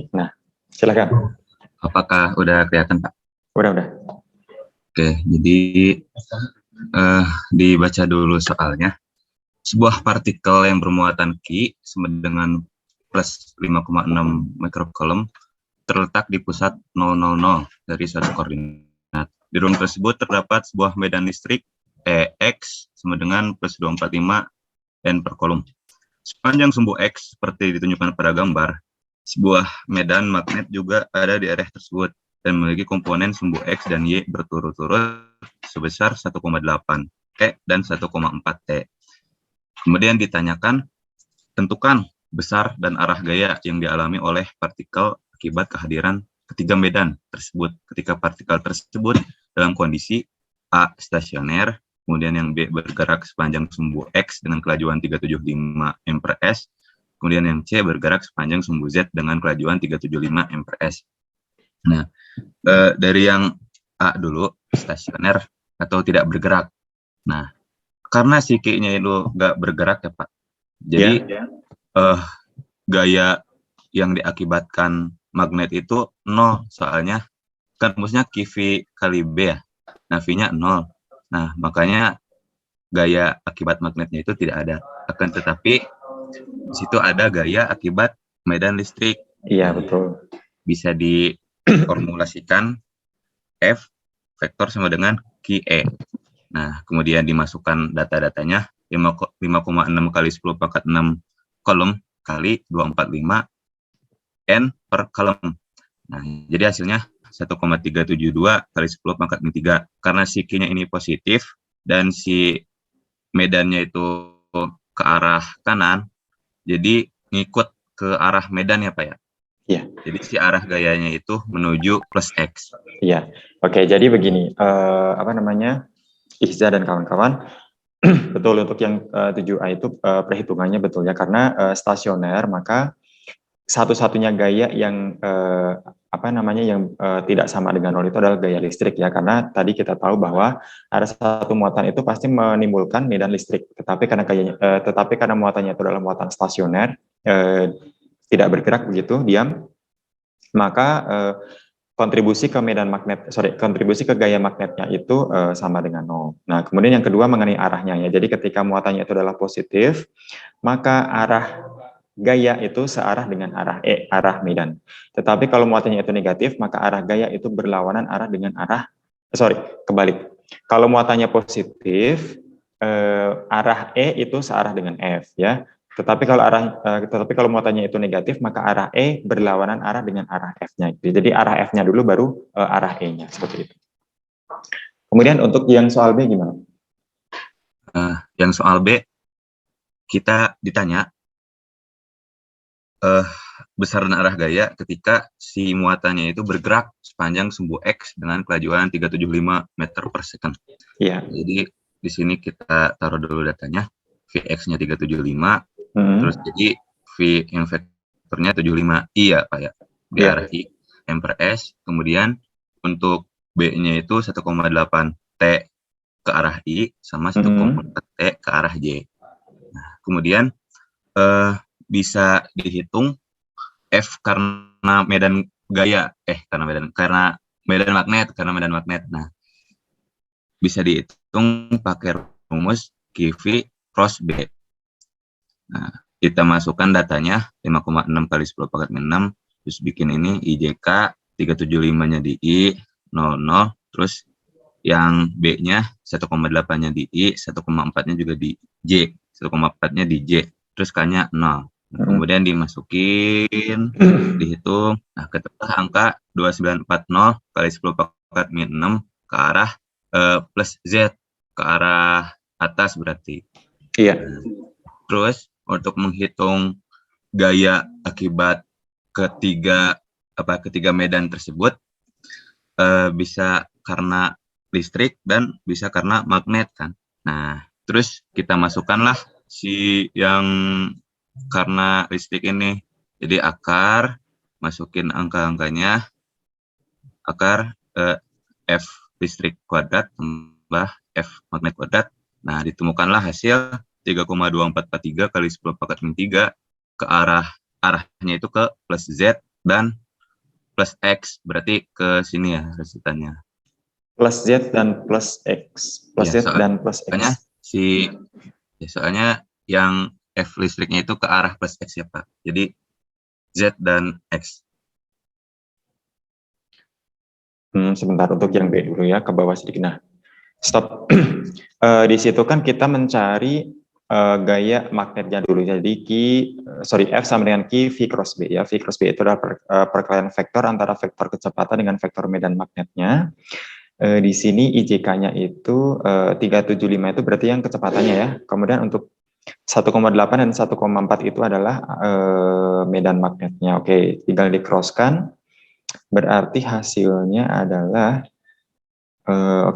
Nah, silakan. Apakah udah kelihatan, Pak? Udah. Jadi dibaca dulu soalnya. Sebuah partikel yang bermuatan Q sama dengan plus 5,6 mikrocoulomb terletak di pusat 000 dari suatu koordinat. Di ruang tersebut terdapat sebuah medan listrik EX sama dengan plus 245 N per coulomb. Sepanjang sumbu X seperti ditunjukkan pada gambar, sebuah medan magnet juga ada di area tersebut dan memiliki komponen sumbu X dan Y berturut-turut sebesar 1,8 E dan 1,4 T. Kemudian ditanyakan, tentukan besar dan arah gaya yang dialami oleh partikel akibat kehadiran ketiga medan tersebut ketika partikel tersebut dalam kondisi A stasioner, kemudian yang B bergerak sepanjang sumbu X dengan kelajuan 375 m per s, kemudian yang C bergerak sepanjang sumbu Z dengan kelajuan 375 m per s. Nah, dari yang A dulu, stasioner atau tidak bergerak. Nah, karena si Q-nya itu nggak bergerak ya Pak, jadi gaya yang diakibatkan magnet itu 0, soalnya kan rumusnya QV kali B ya. Nah, V-nya 0. Nah, makanya gaya akibat magnetnya itu tidak ada. Akan tetapi di situ ada gaya akibat medan listrik. Iya, betul. Bisa diformulasikan F vektor sama dengan QE. Nah, kemudian dimasukkan data-datanya 5,6 kali 10 pangkat 6 kolom kali 245 N per kolom. Nah, jadi hasilnya 1,372 kali 10 pangkat 3. Karena si Q-nya ini positif dan si medannya itu ke arah kanan, jadi ngikut ke arah medan ya Pak ya? Iya. Jadi si arah gayanya itu menuju plus X. Iya. Oke, jadi begini, Ihza dan kawan-kawan, betul untuk yang 7A itu perhitungannya betul ya, karena stasioner, maka satu-satunya gaya yang tidak sama dengan 0 itu adalah gaya listrik ya, karena tadi kita tahu bahwa ada satu muatan itu pasti menimbulkan medan listrik, tetapi karena muatannya itu adalah muatan stasioner, tidak bergerak begitu, diam, maka kontribusi ke gaya magnetnya itu sama dengan 0. Nah, kemudian yang kedua mengenai arahnya ya. Jadi ketika muatannya itu adalah positif, maka arah gaya itu searah dengan arah medan. Tetapi kalau muatannya itu negatif, maka arah gaya itu berlawanan arah dengan kebalik. Kalau muatannya positif, arah E itu searah dengan F ya. Tetapi kalau muatannya itu negatif, maka arah E berlawanan arah dengan arah F-nya. Jadi arah F-nya dulu baru arah E-nya, seperti itu. Kemudian untuk yang soal B gimana? Yang soal B, kita ditanya besaran arah gaya ketika si muatannya itu bergerak sepanjang sumbu X dengan kelajuan 375 meter per second. Iya. Jadi di sini kita taruh dulu datanya, Vx-nya 375, terus jadi V yang vektornya 75 I ya Pak ya, di arah I, M per S, kemudian untuk B-nya itu 1,8 T ke arah I, sama 1,4 T ke arah J. Nah, kemudian bisa dihitung F karena medan medan magnet. Nah, bisa dihitung pakai rumus QV cross B. Nah, kita masukkan datanya 5,6 kali 10 pangkat 6, terus bikin ini IJK 375-nya di I, 00, terus yang B-nya 1,8-nya di I, 1,4-nya juga di J, 1,4-nya di J, terus K-nya 0. Kemudian dimasukin, dihitung, nah ketemu angka 2940 kali 10 pangkat 6 ke arah plus Z, ke arah atas berarti. Iya. Terus untuk menghitung gaya akibat ketiga medan tersebut, bisa karena listrik dan bisa karena magnet kan. Nah, terus kita masukkanlah si yang karena listrik ini, jadi akar, masukin angka-angkanya, akar F listrik kuadrat tambah F magnet kuadrat. Nah, ditemukanlah hasil 3,2443 kali 10 pangkat 3 ke arahnya itu ke plus Z dan plus X, berarti ke sini ya resultannya. Plus Z dan plus X. Plus Z dan plus X. Soalnya yang F listriknya itu ke arah plus X ya Pak. Jadi Z dan X. Sebentar, untuk yang B dulu ya, ke bawah sedikit. Nah, stop. Di situ kan kita mencari gaya magnetnya dulu. Jadi F sama dengan Q V cross B ya. V cross B itu adalah perkalian vektor antara vektor kecepatan dengan vektor medan magnetnya. Di sini IJK-nya itu 375 itu berarti yang kecepatannya ya. Kemudian untuk 1,8 dan 1,4 itu adalah medan magnetnya. Oke, tinggal di-crosskan. Berarti hasilnya adalah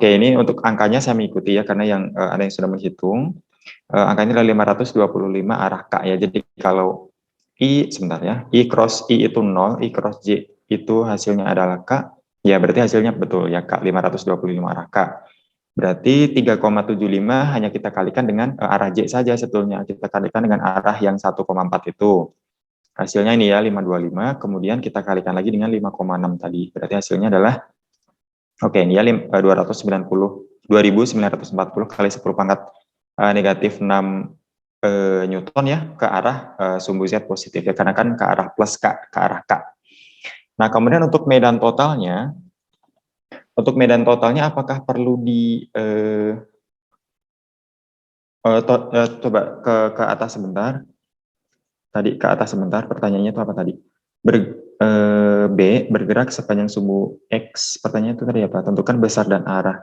ini untuk angkanya saya mengikuti ya, karena yang ada yang sudah menghitung. Angkanya adalah 525 arah K ya. Jadi kalau I cross I itu 0, I cross J itu hasilnya adalah K, Ya, berarti hasilnya betul ya Kak, 525 arah K. Berarti 3,75 hanya kita kalikan dengan arah J saja sebetulnya. Kita kalikan dengan arah yang 1,4 itu. Hasilnya ini ya 525, kemudian kita kalikan lagi dengan 5,6 tadi. Berarti hasilnya adalah, oke ini ya 2.940 kali 10 pangkat negatif 6 Newton ya ke arah sumbu Z positif ya, karena kan ke arah plus K, ke arah K. Nah, kemudian untuk medan totalnya apakah perlu coba ke atas sebentar. Tadi ke atas sebentar, pertanyaannya itu apa tadi? B bergerak sepanjang sumbu X. Pertanyaannya itu tadi apa? Tentukan besar dan arah.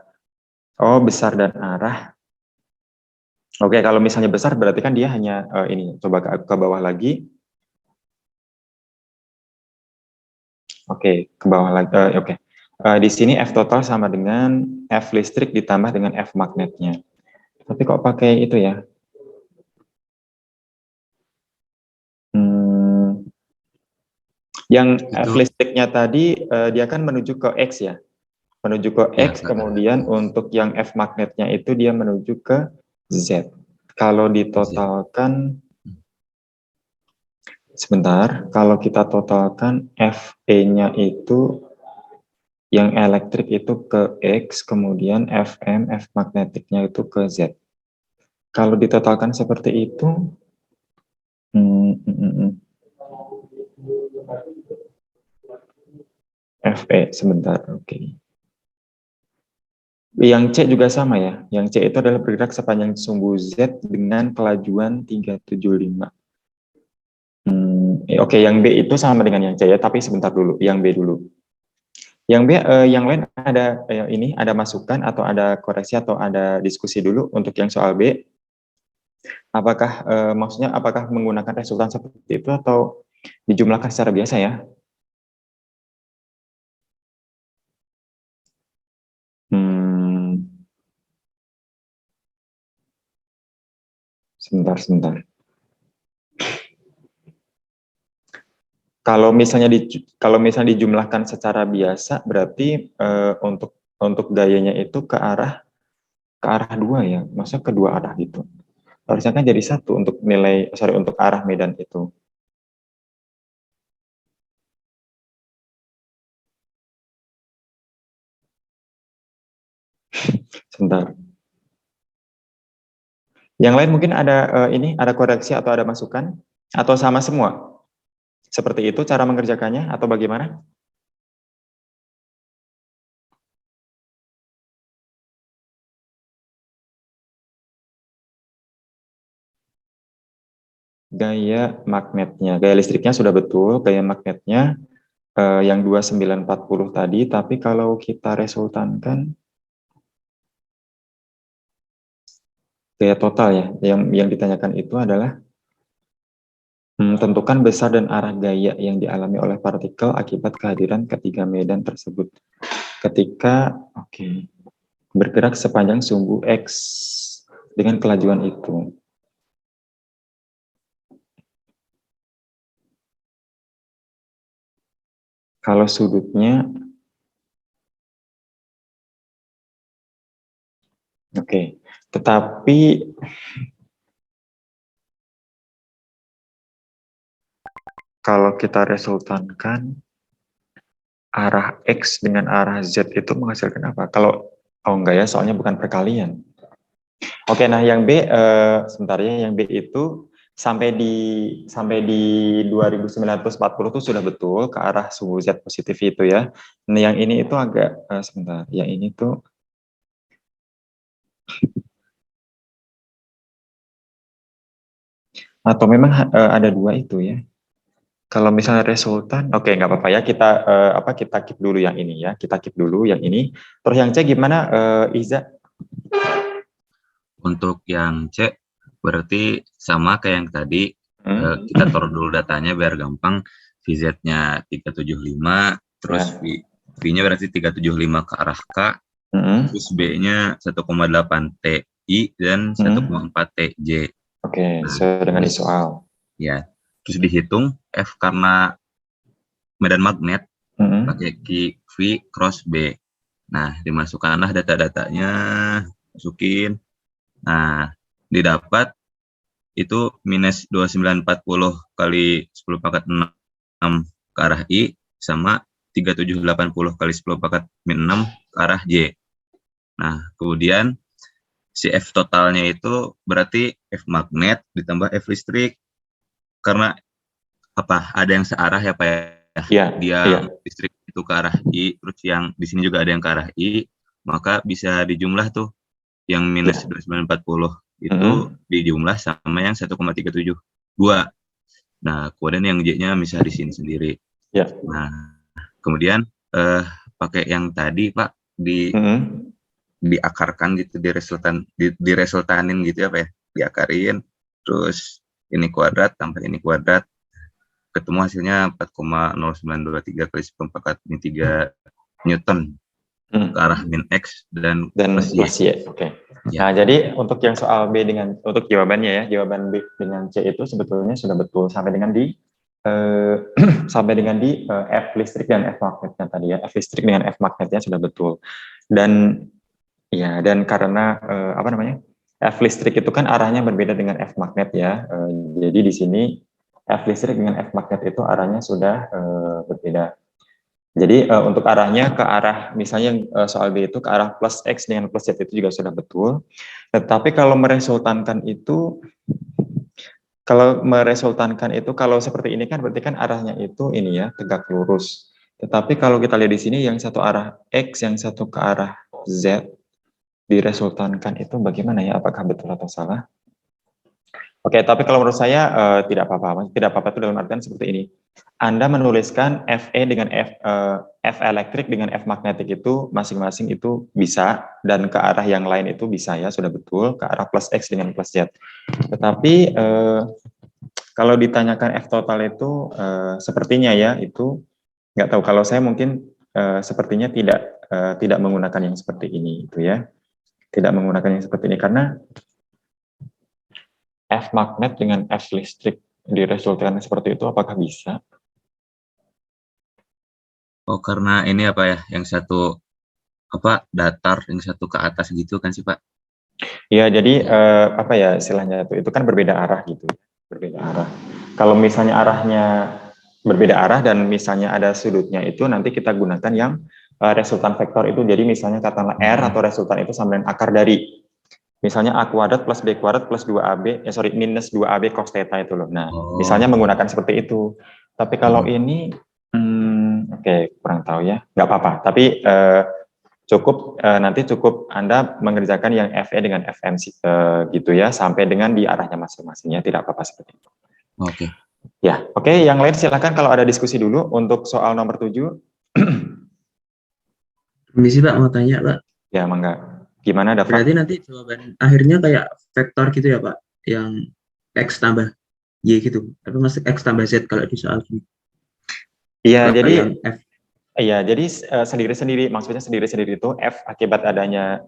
Oh, besar dan arah. Oke, kalau misalnya besar berarti kan dia hanya ini. Coba ke bawah lagi. Oke, ke bawah lagi. Oke. Di sini F total sama dengan F listrik ditambah dengan F magnetnya. Tapi kok pakai itu ya? Yang F listriknya tadi dia kan menuju ke X ya? Menuju ke X, kemudian untuk yang F magnetnya itu dia menuju ke Z. Kalau ditotalkan, sebentar, kalau kita totalkan FE-nya itu, yang elektrik itu ke X, kemudian FM, F magnetiknya itu ke Z. Kalau ditotalkan seperti itu, FE, sebentar, oke. Yang C juga sama ya, yang C itu adalah bergerak sepanjang sumbu Z dengan kelajuan 375. Oke, yang B itu sama dengan yang C ya, tapi sebentar dulu, yang B dulu. Yang B, yang lain ada ini, ada masukan atau ada koreksi atau ada diskusi dulu untuk yang soal B. Apakah maksudnya apakah menggunakan resultan seperti itu atau dijumlahkan secara biasa ya? Sebentar. Kalau misalnya dijumlahkan secara biasa, berarti untuk gayanya itu ke arah 2 ya, maksudnya ke 2 arah gitu. Harusnya kan jadi 1 untuk untuk arah medan itu. Sebentar. Yang lain mungkin ada ada koreksi atau ada masukan atau sama semua? Seperti itu cara mengerjakannya atau bagaimana? Gaya magnetnya, gaya listriknya sudah betul, gaya magnetnya yang 2940 tadi, tapi kalau kita resultankan gaya total ya, yang ditanyakan itu adalah tentukan besar dan arah gaya yang dialami oleh partikel akibat kehadiran ketiga medan tersebut. Ketika bergerak sepanjang sumbu X dengan kelajuan itu. Kalau sudutnya, tetapi kalau kita resultankan arah X dengan arah Z itu menghasilkan apa? Kalau enggak ya, soalnya bukan perkalian. Oke, nah yang B sebentar ya, yang B itu sampai di 2940 itu sudah betul ke arah sumbu Z positif itu ya. Nah, yang ini itu agak sebentar, yang ini tuh atau memang ada 2 itu ya. Kalau misalnya resultan, nggak apa-apa ya, kita keep dulu yang ini ya, kita keep dulu yang ini. Terus yang C gimana, Iza? Untuk yang C berarti sama kayak yang tadi, kita taruh dulu datanya biar gampang. VZ-nya 375, terus V-nya berarti 375 ke arah K, terus B-nya 1,8 TI dan 1,4 TJ. Oke, sesuai dengan soal. Ya, terus dihitung F karena medan magnet pakai key V cross B. Nah, dimasukkanlah data-datanya, masukin. Nah, didapat itu minus 2940 kali 10 pangkat 6 ke arah I sama 3780 kali 10 pangkat min 6 ke arah J. Nah, kemudian si F totalnya itu berarti F magnet ditambah F listrik. Karena apa? Ada yang searah ya Pak ya? Iya. Dia Iya. listrik itu ke arah I, terus yang di sini juga ada yang ke arah I, maka bisa dijumlah tuh yang minus 2940 itu dijumlah sama yang 1,372. Nah, kemudian yang J-nya bisa di sini sendiri. Ya. Nah, kemudian pakai yang tadi Pak diakarkan gitu, diresultanin gitu ya Pak ya, diakarin, terus ini kuadrat tambah ini kuadrat, ketemu hasilnya 4,0923 kali 10 pangkat min 3 Newton ke arah min X dan plus Y. Oke. Nah, jadi untuk yang soal B untuk jawabannya ya, jawaban B dengan C itu sebetulnya sudah betul sampai dengan di F listrik dan F magnetnya tadi ya. F listrik dengan F magnetnya sudah betul. Dan ya, dan karena F listrik itu kan arahnya berbeda dengan F magnet ya. Jadi di sini F listrik dengan F magnet itu arahnya sudah berbeda. Jadi untuk arahnya ke arah, misalnya soal B itu ke arah plus X dengan plus Z itu juga sudah betul. Tetapi kalau meresultankan itu, kalau seperti ini kan berarti kan arahnya itu ini ya, tegak lurus. Tetapi kalau kita lihat di sini yang satu arah X, yang satu ke arah Z, diresultankan itu bagaimana ya? Apakah betul atau salah? Oke, tapi kalau menurut saya tidak apa-apa. Tidak apa-apa itu dalam artian seperti ini. Anda menuliskan Fe dengan F elektrik dengan F magnetik itu masing-masing itu bisa, dan ke arah yang lain itu bisa ya, sudah betul, ke arah plus X dengan plus Z. Tetapi kalau ditanyakan F total itu sepertinya ya, itu nggak tahu, kalau saya mungkin sepertinya tidak menggunakan yang seperti ini itu ya. Tidak menggunakan yang seperti ini karena F magnet dengan F listrik diresultasikan seperti itu, apakah bisa? Oh, karena ini apa ya, yang satu datar, yang satu ke atas gitu kan sih Pak? Ya, jadi apa ya istilahnya itu kan berbeda arah gitu, berbeda arah. Kalau misalnya arahnya berbeda arah dan misalnya ada sudutnya itu, nanti kita gunakan yang resultan vektor itu. Jadi misalnya katakanlah R atau resultan itu sama dengan akar dari misalnya A kuadrat plus B kuadrat plus 2AB, minus 2AB cos theta itu loh. Nah, misalnya menggunakan seperti itu. Tapi kalau ini, oke, kurang tahu ya, nggak apa-apa. Tapi nanti cukup Anda mengerjakan yang FE dengan FM gitu ya, sampai dengan di arahnya masing-masingnya, tidak apa-apa seperti itu. Oke. Ya, oke, yang lain silakan kalau ada diskusi dulu untuk soal nomor 7. Permisi Pak, mau tanya Pak. Ya, mangga. Gimana, Dafa? Berarti nanti jawaban akhirnya kayak vektor gitu ya Pak, yang X tambah Y gitu, tapi masuk X tambah Z kalau di soal ini. Iya, jadi F. Iya, jadi sendiri-sendiri, maksudnya sendiri-sendiri itu F akibat adanya,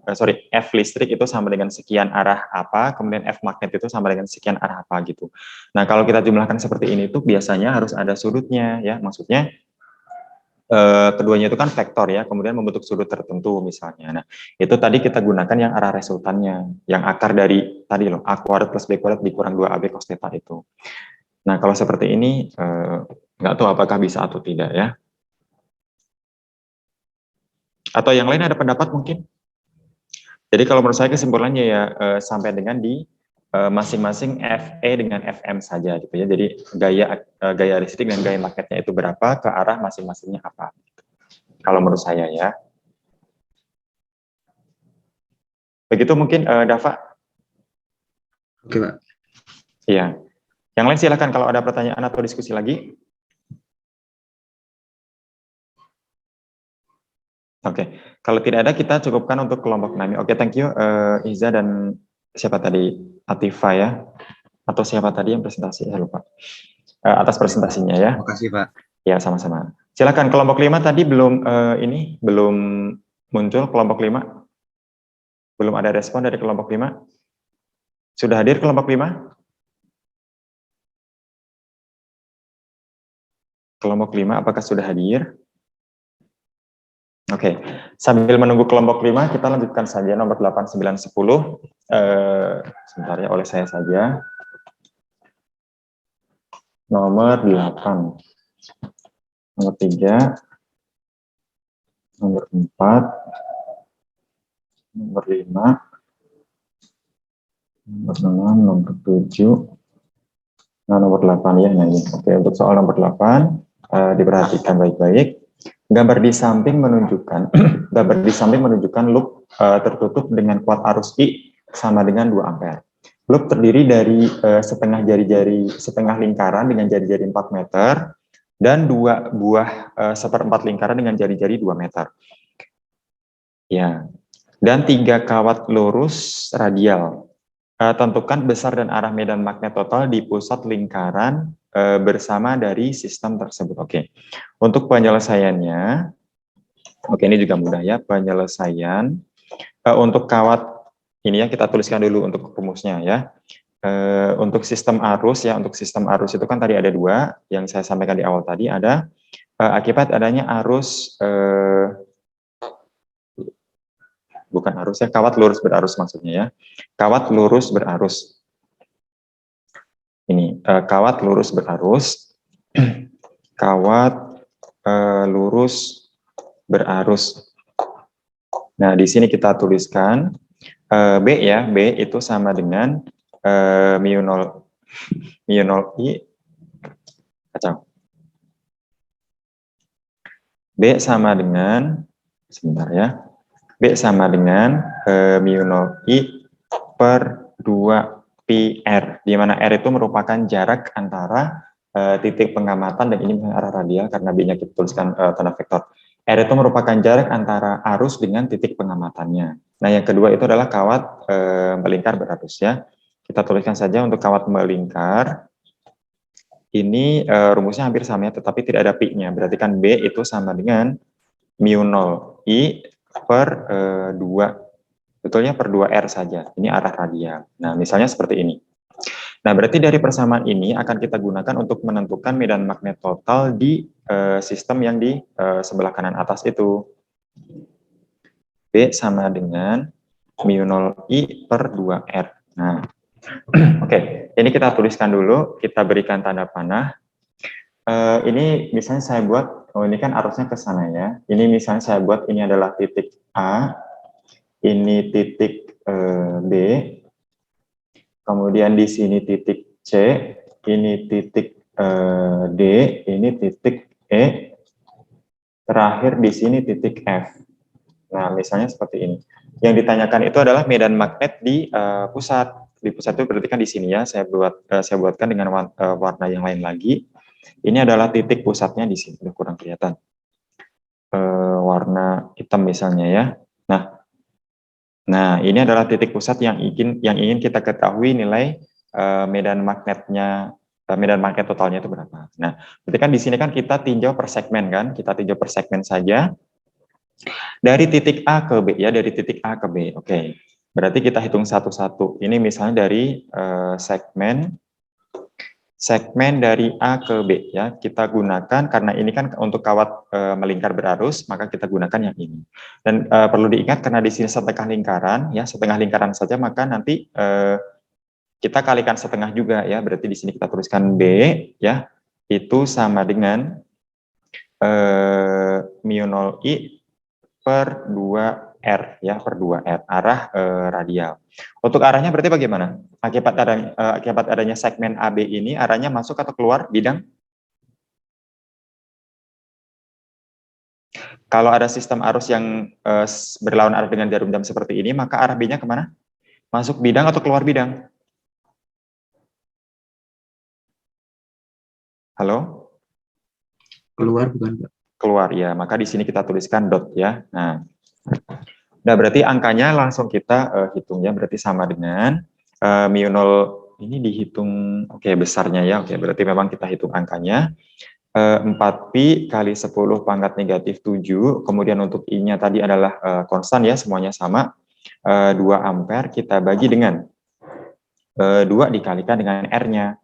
F listrik itu sama dengan sekian arah apa, kemudian F magnet itu sama dengan sekian arah apa gitu. Nah, kalau kita jumlahkan seperti ini tuh biasanya harus ada sudutnya ya, maksudnya keduanya itu kan vektor ya, kemudian membentuk sudut tertentu misalnya. Nah, itu tadi kita gunakan yang arah resultannya, yang akar dari tadi loh, A kuadrat plus B kuadrat dikurang 2AB cos theta itu. Nah, kalau seperti ini, nggak tahu apakah bisa atau tidak ya. Atau yang lain ada pendapat mungkin? Jadi kalau menurut saya kesimpulannya ya, sampai dengan di masing-masing Fe dengan Fm saja gitu ya. Jadi gaya listrik dan gaya magnetnya itu berapa, ke arah masing-masingnya apa. Gitu. Kalau menurut saya ya. Begitu mungkin Dafa. Oke Pak. Iya. Yang lain silakan kalau ada pertanyaan atau diskusi lagi. Oke. Kalau tidak ada kita cukupkan untuk kelompok 6. Oke, thank you Iza dan siapa tadi, Atifa ya, atau siapa tadi yang presentasi, saya lupa, atas presentasinya ya. Terima kasih Pak. Ya, sama-sama. Silakan kelompok 5 tadi belum belum muncul kelompok 5. Belum ada respon dari kelompok 5. Sudah hadir kelompok 5? Kelompok 5 apakah sudah hadir? Oke, sambil menunggu kelompok 5, kita lanjutkan saja nomor 8, 9, 10. Sebentar ya, oleh saya saja. Nomor 8, nomor 3, nomor 4, nomor 5, nomor 6, nomor 7, nah nomor 8 ya. Nah, ini. Oke, untuk soal nomor 8, diperhatikan baik-baik. Gambar di samping menunjukkan loop tertutup dengan kuat arus I sama dengan 2 ampere. Loop terdiri dari setengah lingkaran dengan jari-jari 4 meter dan 2 buah seperempat lingkaran dengan jari-jari 2 meter. Ya. Dan 3 kawat lurus radial. Tentukan besar dan arah medan magnet total di pusat lingkaran bersama dari sistem tersebut. Oke, untuk penyelesaiannya, oke ini juga mudah ya, penyelesaian untuk kawat ini ya kita tuliskan dulu untuk rumusnya ya. Untuk sistem arus ya, untuk sistem arus itu kan tadi ada 2 yang saya sampaikan di awal tadi, ada akibat adanya arus bukan arus ya, kawat lurus berarus maksudnya ya, kawat lurus berarus. Ini kawat lurus berarus, kawat lurus berarus. Nah, di sini kita tuliskan B ya, B itu sama dengan mu 0 I, kacau. B sama dengan, sebentar ya, B sama dengan mu 0 I per 2 pi R, di mana R itu merupakan jarak antara titik pengamatan, dan ini arah radial karena B-nya kita tuliskan tanda vektor. R itu merupakan jarak antara arus dengan titik pengamatannya. Nah, yang kedua itu adalah kawat melingkar berarus ya. Kita tuliskan saja untuk kawat melingkar. Ini rumusnya hampir sama ya, tetapi tidak ada pi-nya. Berarti kan B itu sama dengan mu 0 I per 2. Betulnya per 2R saja, ini arah radial. Nah, misalnya seperti ini. Nah, berarti dari persamaan ini akan kita gunakan untuk menentukan medan magnet total di sistem yang di sebelah kanan atas itu. B sama dengan mu 0 I per 2R. Nah, oke, ini kita tuliskan dulu, kita berikan tanda panah. Ini misalnya saya buat, ini kan arusnya ke sana ya. Ini misalnya saya buat, ini adalah titik A, ini titik B, kemudian di sini titik C, ini titik D, ini titik E, terakhir di sini titik F. Nah, misalnya seperti ini. Yang ditanyakan itu adalah medan magnet di pusat. Di pusat itu berarti kan di sini ya. Saya buatkan dengan warna yang lain lagi. Ini adalah titik pusatnya di sini. Udah kurang kelihatan. Warna hitam misalnya ya. Nah, ini adalah titik pusat yang ingin kita ketahui nilai medan magnetnya, medan magnet totalnya itu berapa. Nah, berarti kan di sini kan kita tinjau per segmen kan, kita tinjau per segmen saja dari titik A ke B ya, dari titik A ke B. Oke, berarti kita hitung satu-satu. Ini misalnya dari segmen dari A ke B ya, kita gunakan karena ini kan untuk kawat melingkar berarus, maka kita gunakan yang ini. Dan perlu diingat karena di sini setengah lingkaran ya, setengah lingkaran saja, maka nanti kita kalikan setengah juga ya, berarti di sini kita tuliskan B ya, itu sama dengan mu 0 I per 2R ya, per 2R, arah radial. Untuk arahnya berarti bagaimana? Akibat adanya segmen AB ini, arahnya masuk atau keluar bidang? Kalau ada sistem arus yang berlawan arah dengan jarum jam seperti ini, maka arah B-nya kemana? Masuk bidang atau keluar bidang? Halo? Keluar bukan, Pak? Keluar ya, maka di sini kita tuliskan dot ya. Nah, berarti angkanya langsung kita hitung ya, berarti sama dengan mu 0 ini dihitung, oke, besarnya ya, oke, berarti memang kita hitung angkanya 4pi kali 10 pangkat negatif 7, kemudian untuk I-nya tadi adalah konstan ya, semuanya sama, 2 ampere kita bagi dengan 2 dikalikan dengan R-nya.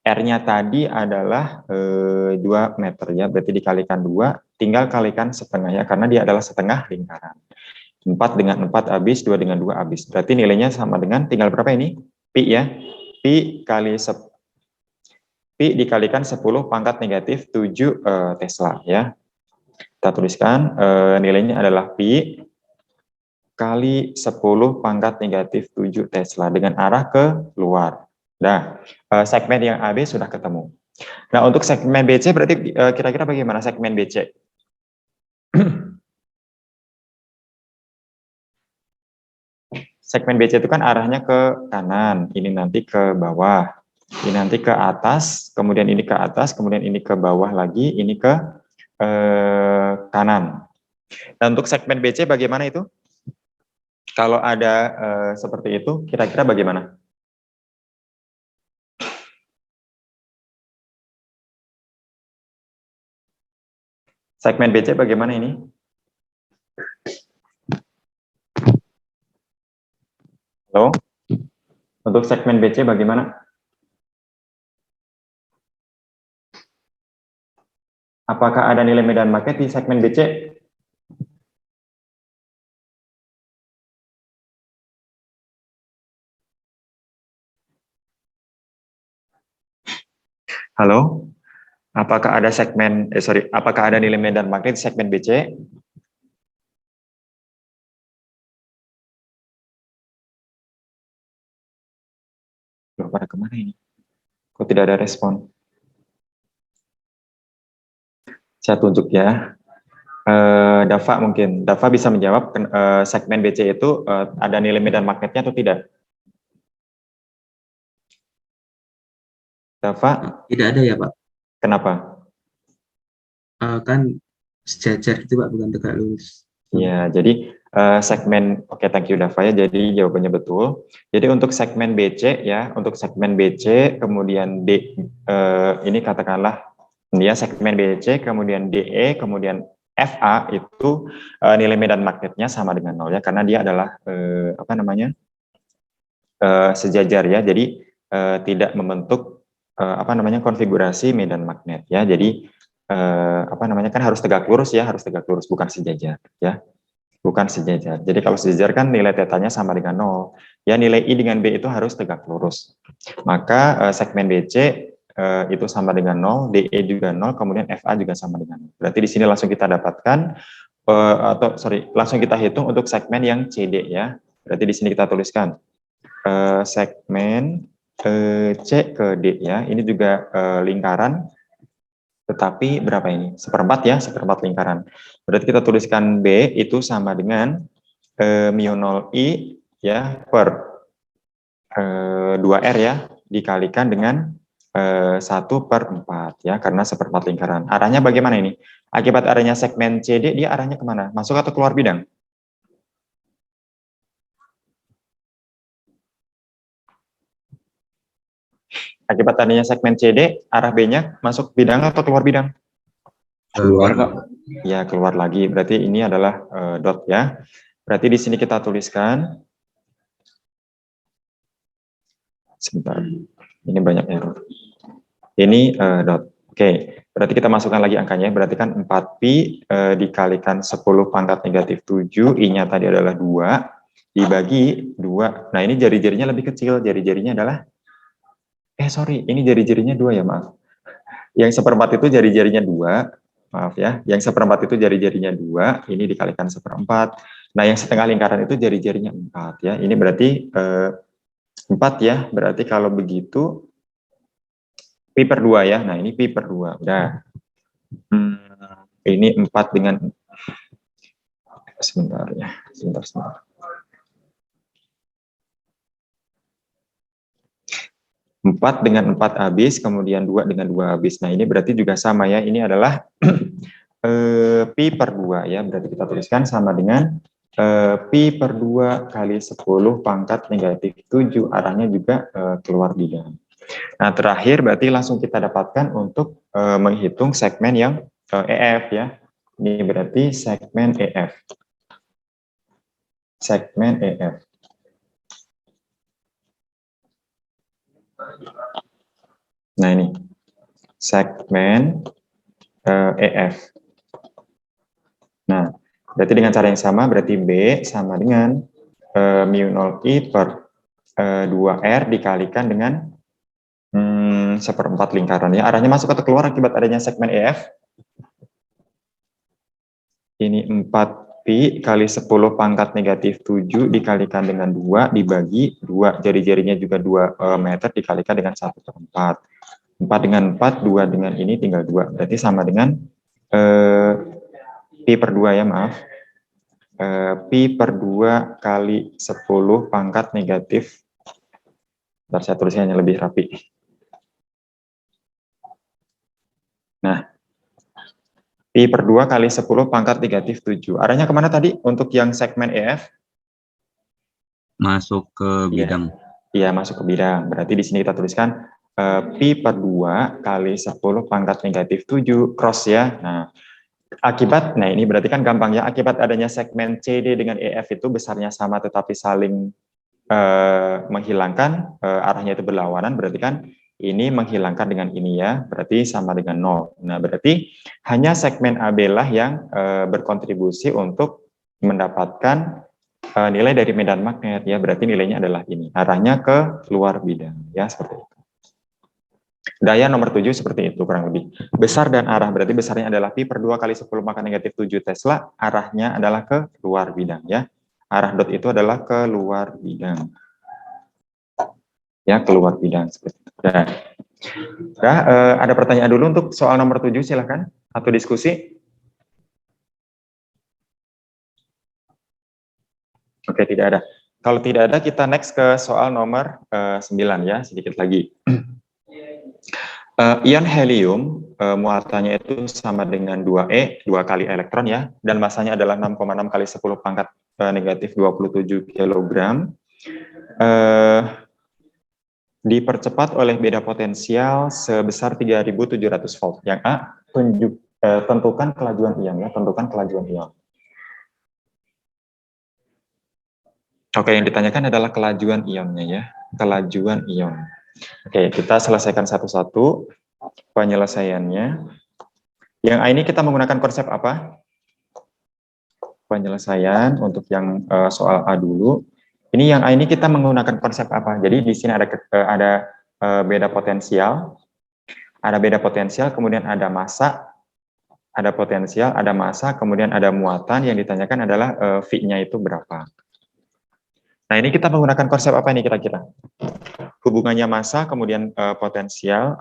R-nya tadi adalah 2 meter ya, berarti dikalikan 2, tinggal kalikan setengah ya, karena dia adalah setengah lingkaran. 4 dengan 4 habis, 2 dengan 2 habis. Berarti nilainya sama dengan, tinggal berapa ini? Pi ya, Pi dikalikan 10 pangkat negatif 7 Tesla ya. Kita tuliskan nilainya adalah Pi kali 10 pangkat negatif 7 Tesla dengan arah ke luar. Nah, segmen yang AB sudah ketemu. Nah, untuk segmen BC berarti kira-kira bagaimana segmen BC? Segmen BC itu kan arahnya ke kanan, ini nanti ke bawah, ini nanti ke atas, kemudian ini ke atas, kemudian ini ke bawah lagi, ini ke kanan. Dan untuk segmen BC bagaimana itu? Kalau ada seperti itu, kira-kira bagaimana? Segmen BC bagaimana ini? Halo? Untuk segmen BC bagaimana? Apakah ada nilai medan magnet di segmen BC? Halo? Apakah ada apakah ada nilai medan magnet di segmen BC? Loh, pada kemana ini? Kok tidak ada respon? Saya tunjuk ya. Dava mungkin. Dava bisa menjawab segmen BC itu ada nilai medan magnetnya atau tidak? Dava? Tidak ada ya, Pak. Kenapa? Kan sejajar itu, Pak, bukan tegak lurus. Ya, jadi segmen, oke, thank you Dava ya, jadi jawabannya betul. Jadi untuk segmen BC ya, untuk segmen BC, kemudian ini katakanlah dia segmen BC, kemudian DE, kemudian FA itu nilai medan magnetnya sama dengan 0 ya, karena dia adalah sejajar ya, jadi tidak membentuk konfigurasi medan magnet ya. Jadi kan harus tegak lurus ya, harus tegak lurus, bukan sejajar ya, bukan sejajar. Jadi kalau sejajar kan nilai tetanya sama dengan 0 ya, nilai I dengan B itu harus tegak lurus. Maka segmen BC itu sama dengan 0, DE juga 0, kemudian FA juga sama dengan 0. Berarti di sini langsung kita dapatkan langsung kita hitung untuk segmen yang CD ya. Berarti di sini kita tuliskan segmen C ke D ya. Ini juga lingkaran, tetapi berapa ini? 1/4 ya, 1/4 lingkaran. Berarti kita tuliskan B itu sama dengan mu 0I ya per 2R ya, dikalikan dengan 1/4 ya, karena 1/4 lingkaran. Arahnya bagaimana ini? Akibat arahnya segmen CD, dia arahnya kemana? Masuk atau keluar bidang? Akibat adanya segmen CD, arah B-nya masuk bidang atau keluar bidang? Keluar, Pak. Ya, keluar lagi. Berarti ini adalah dot ya. Berarti di sini kita tuliskan, sebentar, ini banyak error. Ini dot. Oke, berarti kita masukkan lagi angkanya. Berarti kan 4pi dikalikan 10 pangkat negatif 7, I-nya tadi adalah 2, dibagi 2. Nah, ini jari-jarinya lebih kecil. Jari-jarinya adalah ini jari-jarinya 2 ya, maaf. Yang 1/4 itu jari-jarinya 2, maaf ya. Yang 1/4 itu jari-jarinya 2, ini dikalikan 1/4. Nah, yang setengah lingkaran itu jari-jarinya 4 ya. Ini berarti 4 ya. Berarti kalau begitu pi per 2 ya. Nah, ini pi per 2. Udah. Ini 4 dengan sebentar ya. Sebentar. 4 dengan 4 habis, kemudian 2 dengan 2 habis. Nah, ini berarti juga sama ya. Ini adalah pi per 2 ya. Berarti kita tuliskan sama dengan pi per 2 kali 10 pangkat negatif 7. Arahnya juga keluar bidang. Nah, terakhir berarti langsung kita dapatkan untuk menghitung segmen yang EF ya. Ini berarti segmen EF. Segmen EF. Nah ini segmen EF. Nah, berarti dengan cara yang sama, berarti B sama dengan mu 0I per 2R dikalikan dengan 1/4 lingkaran. Ya, arahnya masuk atau keluar akibat adanya segmen EF. Ini 4pi kali 10 pangkat negatif 7 dikalikan dengan 2 dibagi 2. Jari-jarinya juga 2 meter dikalikan dengan 1/4. 4 dengan 4, 2 dengan ini tinggal 2. Berarti sama dengan pi per 2 ya, maaf. Pi per 2 kali 10 pangkat negatif. Bentar, saya tulisnya lebih rapi. Nah, pi per 2 kali 10 pangkat negatif 7. Arahnya kemana tadi untuk yang segmen EF? Masuk ke bidang. Iya, masuk ke bidang. Berarti di sini kita tuliskan pi per 2 kali 10 pangkat negatif 7 cross ya. Nah, ini berarti kan gampang ya, akibat adanya segmen CD dengan EF itu besarnya sama tetapi saling menghilangkan, arahnya itu berlawanan, berarti kan ini menghilangkan dengan ini ya, berarti sama dengan 0. Nah, berarti hanya segmen AB lah yang berkontribusi untuk mendapatkan nilai dari medan magnet ya, berarti nilainya adalah ini, arahnya ke luar bidang ya, seperti itu. Daya nomor 7 seperti itu kurang lebih. Besar dan arah, berarti besarnya adalah pi per 2 kali 10 pangkat negatif 7 Tesla, arahnya adalah ke luar bidang ya. Arah dot itu adalah ke luar bidang. Ya, keluar bidang seperti itu. Ada pertanyaan dulu untuk soal nomor 7 silahkan, atau diskusi. Oke, tidak ada. Kalau tidak ada, kita next ke soal nomor 9 ya, sedikit lagi. Ion helium muatannya itu sama dengan 2E, 2 kali elektron ya, dan masanya adalah 6,6 kali 10 pangkat negatif 27 kg. Dipercepat oleh beda potensial sebesar 3.700 volt. Yang A, tentukan kelajuan ion ya, tentukan kelajuan ion. Oke, yang ditanyakan adalah kelajuan ionnya ya, kelajuan ion. Oke, kita selesaikan satu-satu penyelesaiannya. Yang A ini kita menggunakan konsep apa? Penyelesaian untuk yang soal A dulu. Ini yang A ini kita menggunakan konsep apa? Jadi di sini ada beda potensial, kemudian ada massa, ada potensial, ada massa, kemudian ada muatan. Yang ditanyakan adalah V-nya itu berapa. Nah, ini kita menggunakan konsep apa ini kira-kira? Hubungannya massa, kemudian potensial,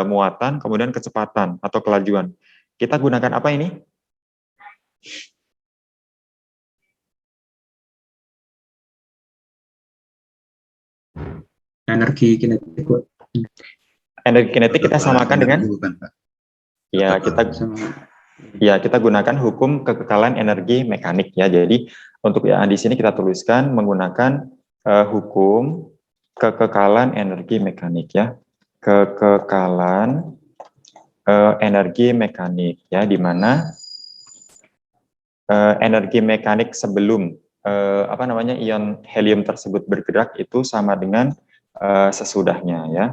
muatan, kemudian kecepatan atau kelajuan. Kita gunakan apa ini? Energi kinetik. Energi kinetik kita samakan dengan? Kita gunakan hukum kekekalan energi mekanik ya. Jadi untuk yang di sini kita tuliskan menggunakan hukum kekekalan energi mekanik ya, kekekalan energi mekanik ya, di mana energi mekanik sebelum ion helium tersebut bergerak itu sama dengan sesudahnya ya.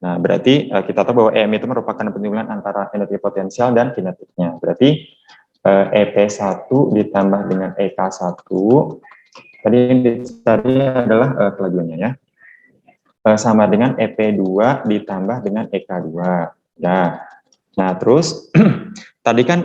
Nah, berarti kita tahu bahwa EM itu merupakan penjumlahan antara energi potensial dan kinetiknya. Berarti EP1 ditambah dengan EK1, tadi yang dicari adalah kelajuannya ya, sama dengan EP2 ditambah dengan EK2. Ya. Nah, terus tadi kan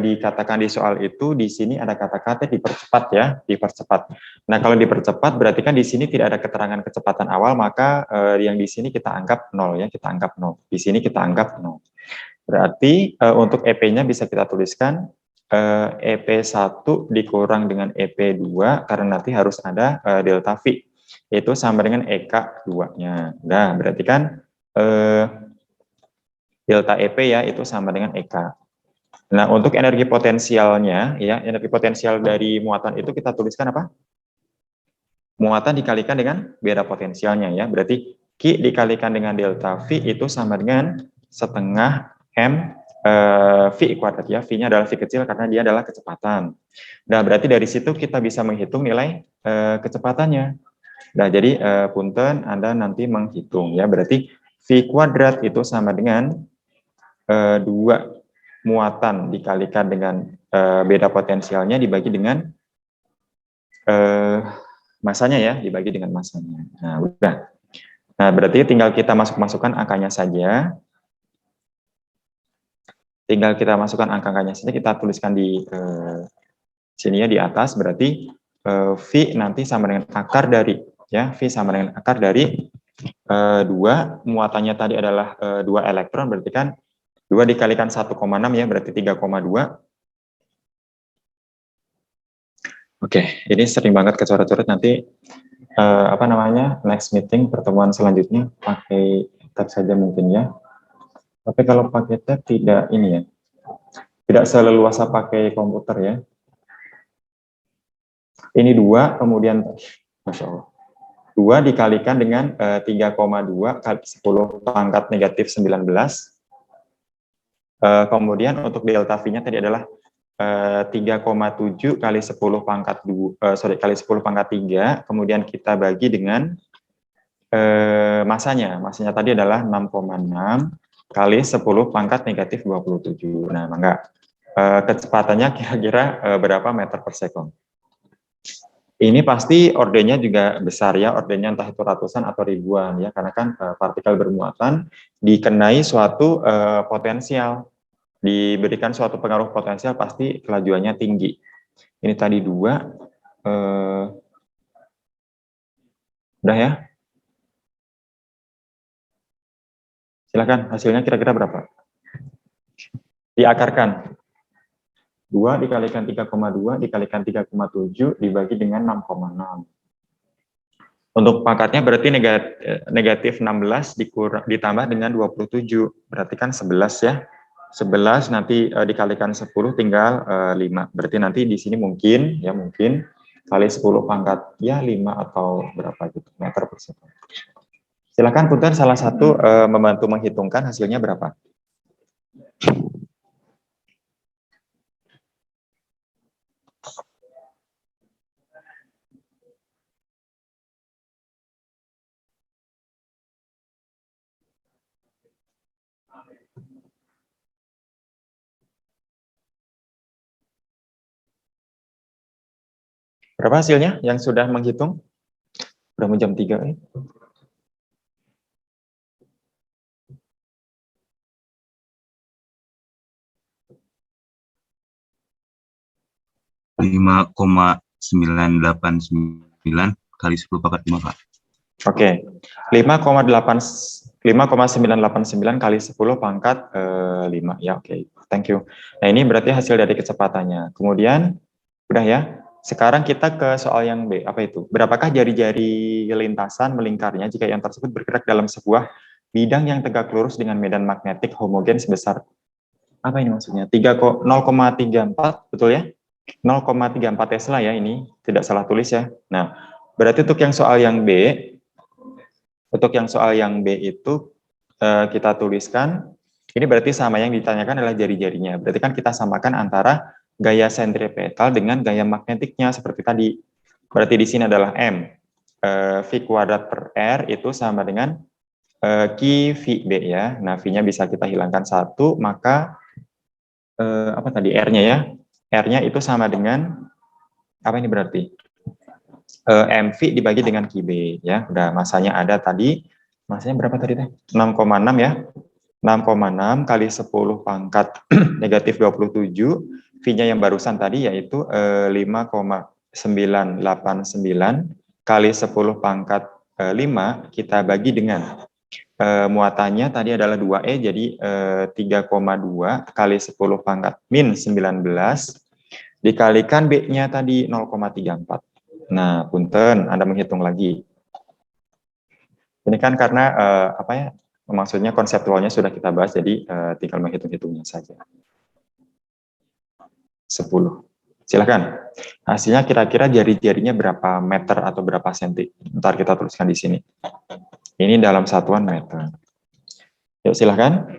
dikatakan di soal itu di sini ada kata-kata dipercepat ya, dipercepat. Nah, kalau dipercepat berarti kan di sini tidak ada keterangan kecepatan awal, maka yang di sini kita anggap 0 ya, kita anggap 0. Di sini kita anggap 0. Berarti untuk EP-nya bisa kita tuliskan EP1 dikurang dengan EP2 karena nanti harus ada delta V. Itu sama dengan EK2-nya. Nah, berarti kan delta EP ya itu sama dengan EK. Nah, untuk energi potensialnya ya, energi potensial dari muatan itu kita tuliskan apa? Muatan dikalikan dengan beda potensialnya ya. Berarti Q dikalikan dengan delta V itu sama dengan setengah M V kuadrat ya. V-nya adalah V kecil karena dia adalah kecepatan. Nah, berarti dari situ kita bisa menghitung nilai kecepatannya. Nah, jadi punten Anda nanti menghitung ya. Berarti V kuadrat itu sama dengan 2 muatan dikalikan dengan beda potensialnya dibagi dengan masanya ya, dibagi dengan masanya. Nah, udah. Nah, berarti tinggal kita masukkan angkanya saja. Tinggal kita masukkan angkanya saja, kita tuliskan di sini ya, di atas. Berarti V nanti sama dengan akar dari, ya, V sama dengan akar dari 2, muatannya tadi adalah 2 elektron, berarti kan 2 dikalikan 1,6 ya, berarti 3,2. Oke, ini sering banget kecoret-coret, nanti next meeting, pertemuan selanjutnya pakai tab saja mungkin ya. Tapi kalau pakai tab tidak ini ya, tidak seleluasa pakai komputer ya. Ini 2, kemudian Masya Allah, 2 dikalikan dengan 3,2 kali 10 pangkat negatif 19. Kemudian untuk delta V-nya tadi adalah 3,7 kali 10 pangkat 2, kali 10 pangkat 3, kemudian kita bagi dengan masanya. Masanya tadi adalah 6,6 kali 10 pangkat negatif 27. Nah, maka kecepatannya kira-kira berapa meter per sekund? Ini pasti ordernya juga besar ya, ordernya entah itu ratusan atau ribuan ya, karena kan partikel bermuatan dikenai suatu potensial, diberikan suatu pengaruh potensial, pasti kelajuannya tinggi. Ini tadi 2, udah ya? Silakan, hasilnya kira-kira berapa? Diakarkan. 2 dikalikan 3,2 dikalikan 3,7 dibagi dengan 6,6. Untuk pangkatnya berarti negatif 16 ditambah dengan 27, berarti kan 11 ya. 11 nanti dikalikan 10 tinggal 5. Berarti nanti di sini mungkin kali 10 pangkat ya 5 atau berapa gitu meter per sekund. Silakan punten salah satu membantu menghitungkan hasilnya berapa. Berapa hasilnya yang sudah menghitung? Udah mau jam 3 ya? Lima 5,989 kali 10 pangkat 5, Kak. Oke, 5,989 kali 10 pangkat 5 ya, oke. Thank you. Nah, ini berarti hasil dari kecepatannya. Kemudian udah ya. Sekarang kita ke soal yang B. Apa itu? Berapakah jari-jari lintasan melingkarnya jika ion tersebut bergerak dalam sebuah bidang yang tegak lurus dengan medan magnetik homogen sebesar, apa ini maksudnya? 0,34, betul ya? 0,34 Tesla ya, ini tidak salah tulis ya. Nah, berarti untuk yang soal yang B, itu kita tuliskan, ini berarti sama yang ditanyakan adalah jari-jarinya. Berarti kan kita samakan antara gaya sentripetal dengan gaya magnetiknya seperti tadi. Berarti di sini adalah M. V kuadrat per R itu sama dengan Q V B ya. Nah, V-nya bisa kita hilangkan 1, maka apa tadi R-nya ya? R-nya itu sama dengan apa ini berarti? MV dibagi dengan QB ya. Udah masanya ada tadi. Masanya berapa tadi teh? 6,6 ya. 6,6 kali 10 pangkat negatif 27. V-nya yang barusan tadi yaitu 5,989 kali 10 pangkat 5 kita bagi dengan muatannya tadi adalah 2E, jadi 3,2 kali 10 pangkat min 19 dikalikan B-nya tadi 0,34. Nah, punten, Anda menghitung lagi. Ini kan karena maksudnya konseptualnya sudah kita bahas, jadi tinggal menghitung-hitungnya saja. 10. Silakan. Hasilnya kira-kira jari-jarinya berapa meter atau berapa senti? Ntar kita tuliskan di sini. Ini dalam satuan meter. Yuk, silakan.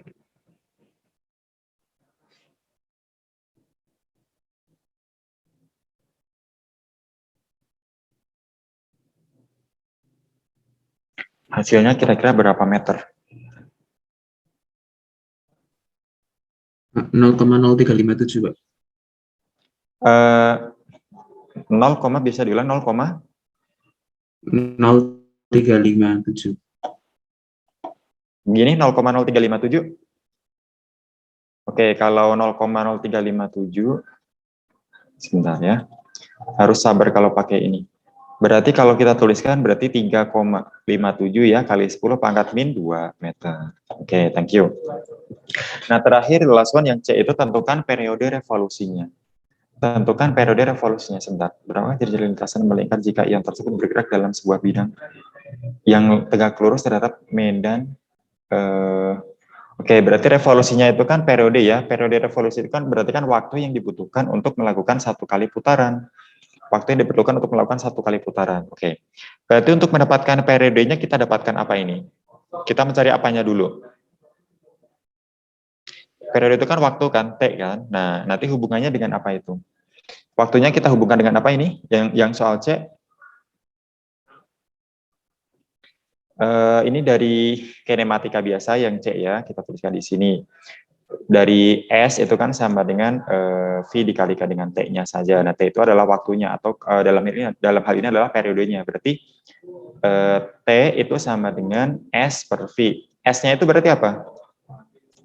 Hasilnya kira-kira berapa meter? 0,0357, Pak. 0, bisa diulang 0,0357. Gini 0,0357. Oke, kalau 0,0357, sebentar ya. Harus sabar kalau pakai ini. Berarti kalau kita tuliskan berarti 3,57 ya kali 10 pangkat min 2 meter. Oke, thank you. Nah, terakhir last one yang C itu tentukan periode revolusinya. Tentukan periode revolusinya. Sebentar. Berapa jari-jari lintasan melingkar jika ion tersebut bergerak dalam sebuah bidang yang tegak lurus terhadap medan. Oke, berarti revolusinya itu kan periode ya. Periode revolusi itu kan berarti kan waktu yang dibutuhkan untuk melakukan satu kali putaran. Waktu yang diperlukan untuk melakukan satu kali putaran. Oke. Berarti untuk mendapatkan periodenya kita dapatkan apa ini? Kita mencari apanya dulu? Periode itu kan waktu kan, T kan. Nah, nanti hubungannya dengan apa itu? Waktunya kita hubungkan dengan apa ini? Yang soal C. Ini dari kinematika biasa yang C ya, kita tuliskan di sini. Dari S itu kan sama dengan V dikalikan dengan T-nya saja. Nah, T itu adalah waktunya atau dalam hal ini adalah periodenya. Berarti T itu sama dengan S per V. S-nya itu berarti apa?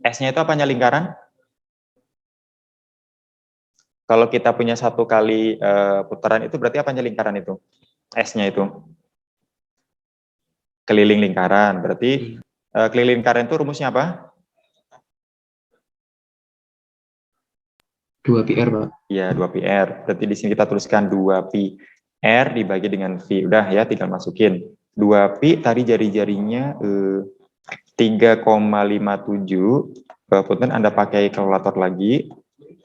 S-nya itu apanya lingkaran? Kalau kita punya satu kali putaran itu berarti apanya lingkaran itu? S-nya itu keliling lingkaran. Berarti keliling lingkaran itu rumusnya apa? 2πr, Pak. Iya, 2πr. Berarti di sini kita tuliskan 2πr dibagi dengan V. Udah ya, tinggal masukin. 2pi tadi jari-jarinya 3,57. Punten Anda pakai kalkulator lagi.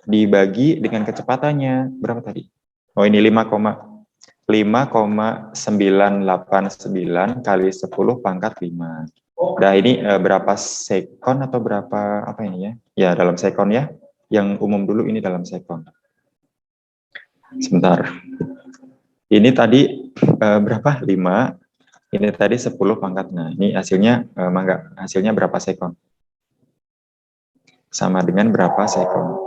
Dibagi dengan kecepatannya. Berapa tadi? Oh, ini 5,989 kali 10 pangkat 5. Nah, ini berapa sekon atau berapa apa ini ya? Ya, dalam sekon ya. Yang umum dulu ini dalam sekon. Sebentar. Ini tadi berapa? 5. Ini tadi 10 pangkat. Nah, ini hasilnya hasilnya berapa sekon? Sama dengan berapa sekon?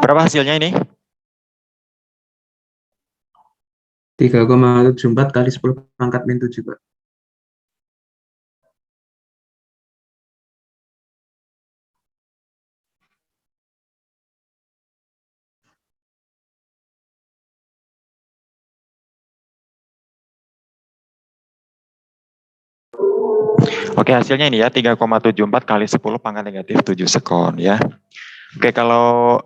Berapa hasilnya ini? 3,74 kali 10 pangkat min 7, Pak. Oke, hasilnya ini ya 3,74 kali 10 pangkat negatif 7 sekon ya. Oke, kalau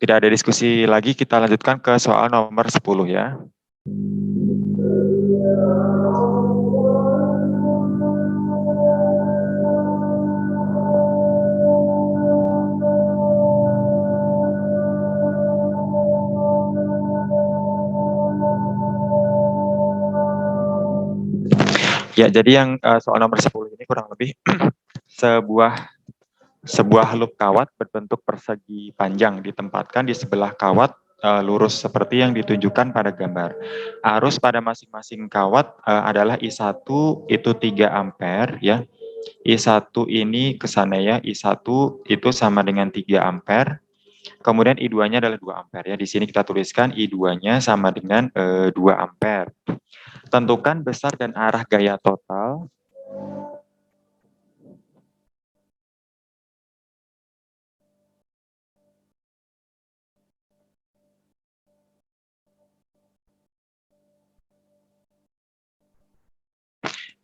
tidak ada diskusi lagi, kita lanjutkan ke soal nomor 10 ya. Ya, jadi yang soal nomor 10 ini kurang lebih sebuah loop kawat berbentuk persegi panjang ditempatkan di sebelah kawat lurus seperti yang ditunjukkan pada gambar. Arus pada masing-masing kawat adalah I1 itu 3 ampere ya. I1 ini ke sana ya, I1 itu sama dengan 3 ampere. Kemudian I2-nya adalah 2 ampere ya. Di sini kita tuliskan I2-nya sama dengan 2 ampere. Tentukan besar dan arah gaya total.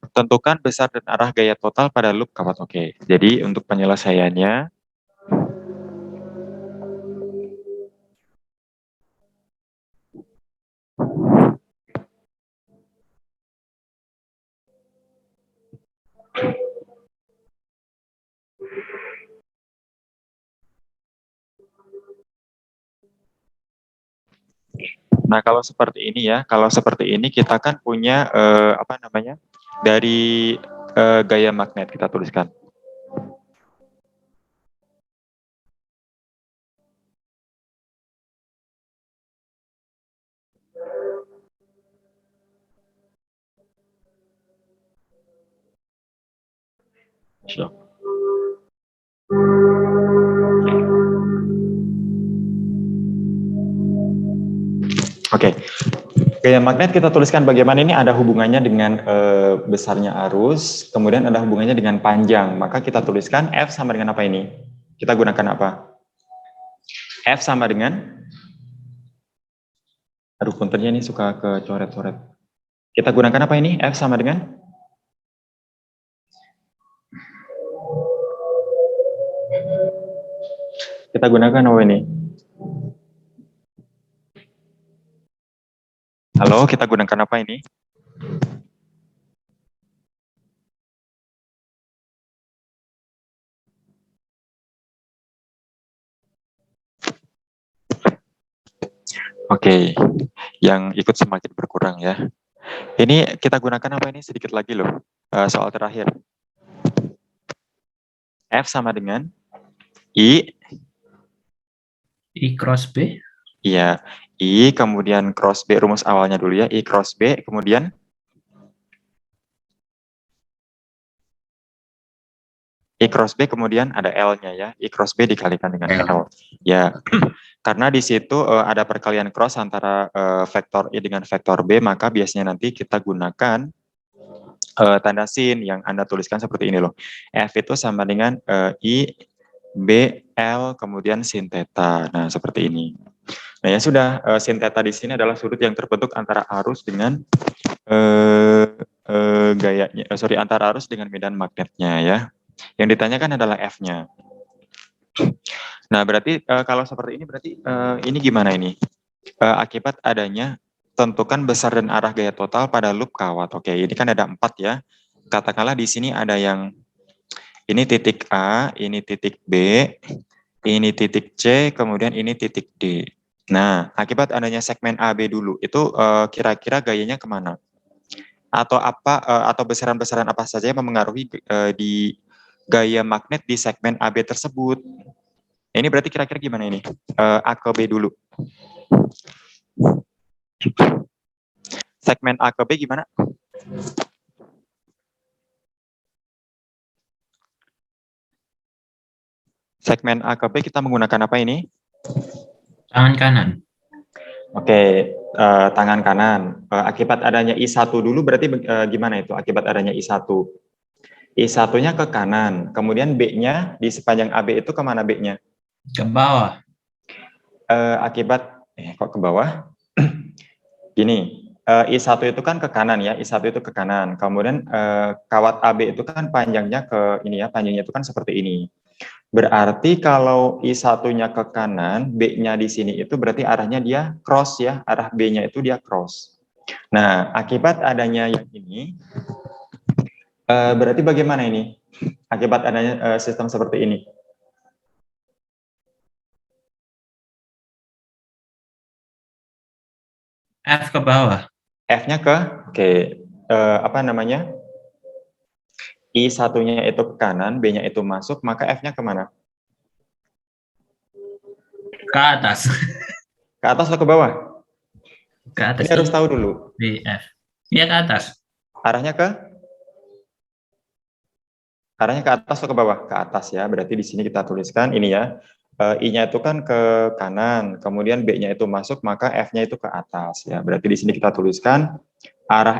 Tentukan besar dan arah gaya total pada loop kawat. Oke, jadi untuk penyelesaiannya, nah kalau seperti ini ya, kalau seperti ini kita kan punya apa namanya dari gaya magnet kita tuliskan. Sure. Oke, gaya magnet kita tuliskan bagaimana ini ada hubungannya dengan besarnya arus, kemudian ada hubungannya dengan panjang. Maka kita tuliskan F sama dengan apa ini? Kita gunakan apa? F sama dengan, aduh puntennya ini suka kecoret-coret. Kita gunakan apa ini? F sama dengan? Kita gunakan apa ini? Halo, kita gunakan apa ini? Oke, yang ikut semakin berkurang ya. Ini kita gunakan apa ini? Sedikit lagi loh, soal terakhir. F sama dengan I cross B. Iya, I kemudian cross B, rumus awalnya dulu ya, I cross B, kemudian I cross B kemudian ada L-nya ya, I cross B dikalikan dengan L. Ya, karena di situ ada perkalian cross antara vektor I dengan vektor B, maka biasanya nanti kita gunakan tanda sin yang Anda tuliskan seperti ini loh. F itu sama dengan I, B, L, kemudian sin theta. Nah, seperti ini. Nah, ya sudah, sin theta di sini adalah sudut yang terbentuk antara arus dengan antara arus dengan medan magnetnya ya. Yang ditanyakan adalah F-nya. Nah, berarti kalau seperti ini berarti ini gimana ini? Akibat adanya tentukan besar dan arah gaya total pada loop kawat. Oke, ini kan ada 4 ya. Katakanlah di sini ada yang ini titik A, ini titik B, ini titik C, kemudian ini titik D. Nah, akibat adanya segmen AB dulu, itu kira-kira gayanya kemana? Atau apa? Atau besaran-besaran apa saja yang mempengaruhi di gaya magnet di segmen AB tersebut? Ini berarti kira-kira gimana ini? A ke B dulu. Segmen A ke B gimana? Segmen A ke B kita menggunakan apa ini? Tangan kanan. Oke, tangan kanan. Akibat adanya I1 dulu berarti gimana itu? Akibat adanya I1. I1-nya ke kanan, kemudian B-nya di sepanjang AB itu kemana B-nya? Ke bawah. Akibat, kok ke bawah? Gini, I1 itu kan ke kanan ya, I1 itu ke kanan. Kemudian kawat AB itu kan panjangnya ke ini ya, panjangnya itu kan seperti ini. Berarti kalau I1-nya ke kanan, B-nya di sini itu berarti arahnya dia cross ya, arah B-nya itu dia cross. Nah, akibat adanya yang ini, berarti bagaimana ini? Akibat adanya sistem seperti ini. F ke bawah. F-nya ke, oke, apa namanya? I1-nya itu ke kanan, B-nya itu masuk, maka F-nya kemana? Ke atas. Ke atas atau ke bawah? Ke atas. Ini harus tahu dulu. B, F. Iya, ke atas. Arahnya ke atas atau ke bawah? Ke atas ya. Berarti di sini kita tuliskan ini ya. I-nya itu kan ke kanan, kemudian B-nya itu masuk, maka F-nya itu ke atas ya. Berarti di sini kita tuliskan arah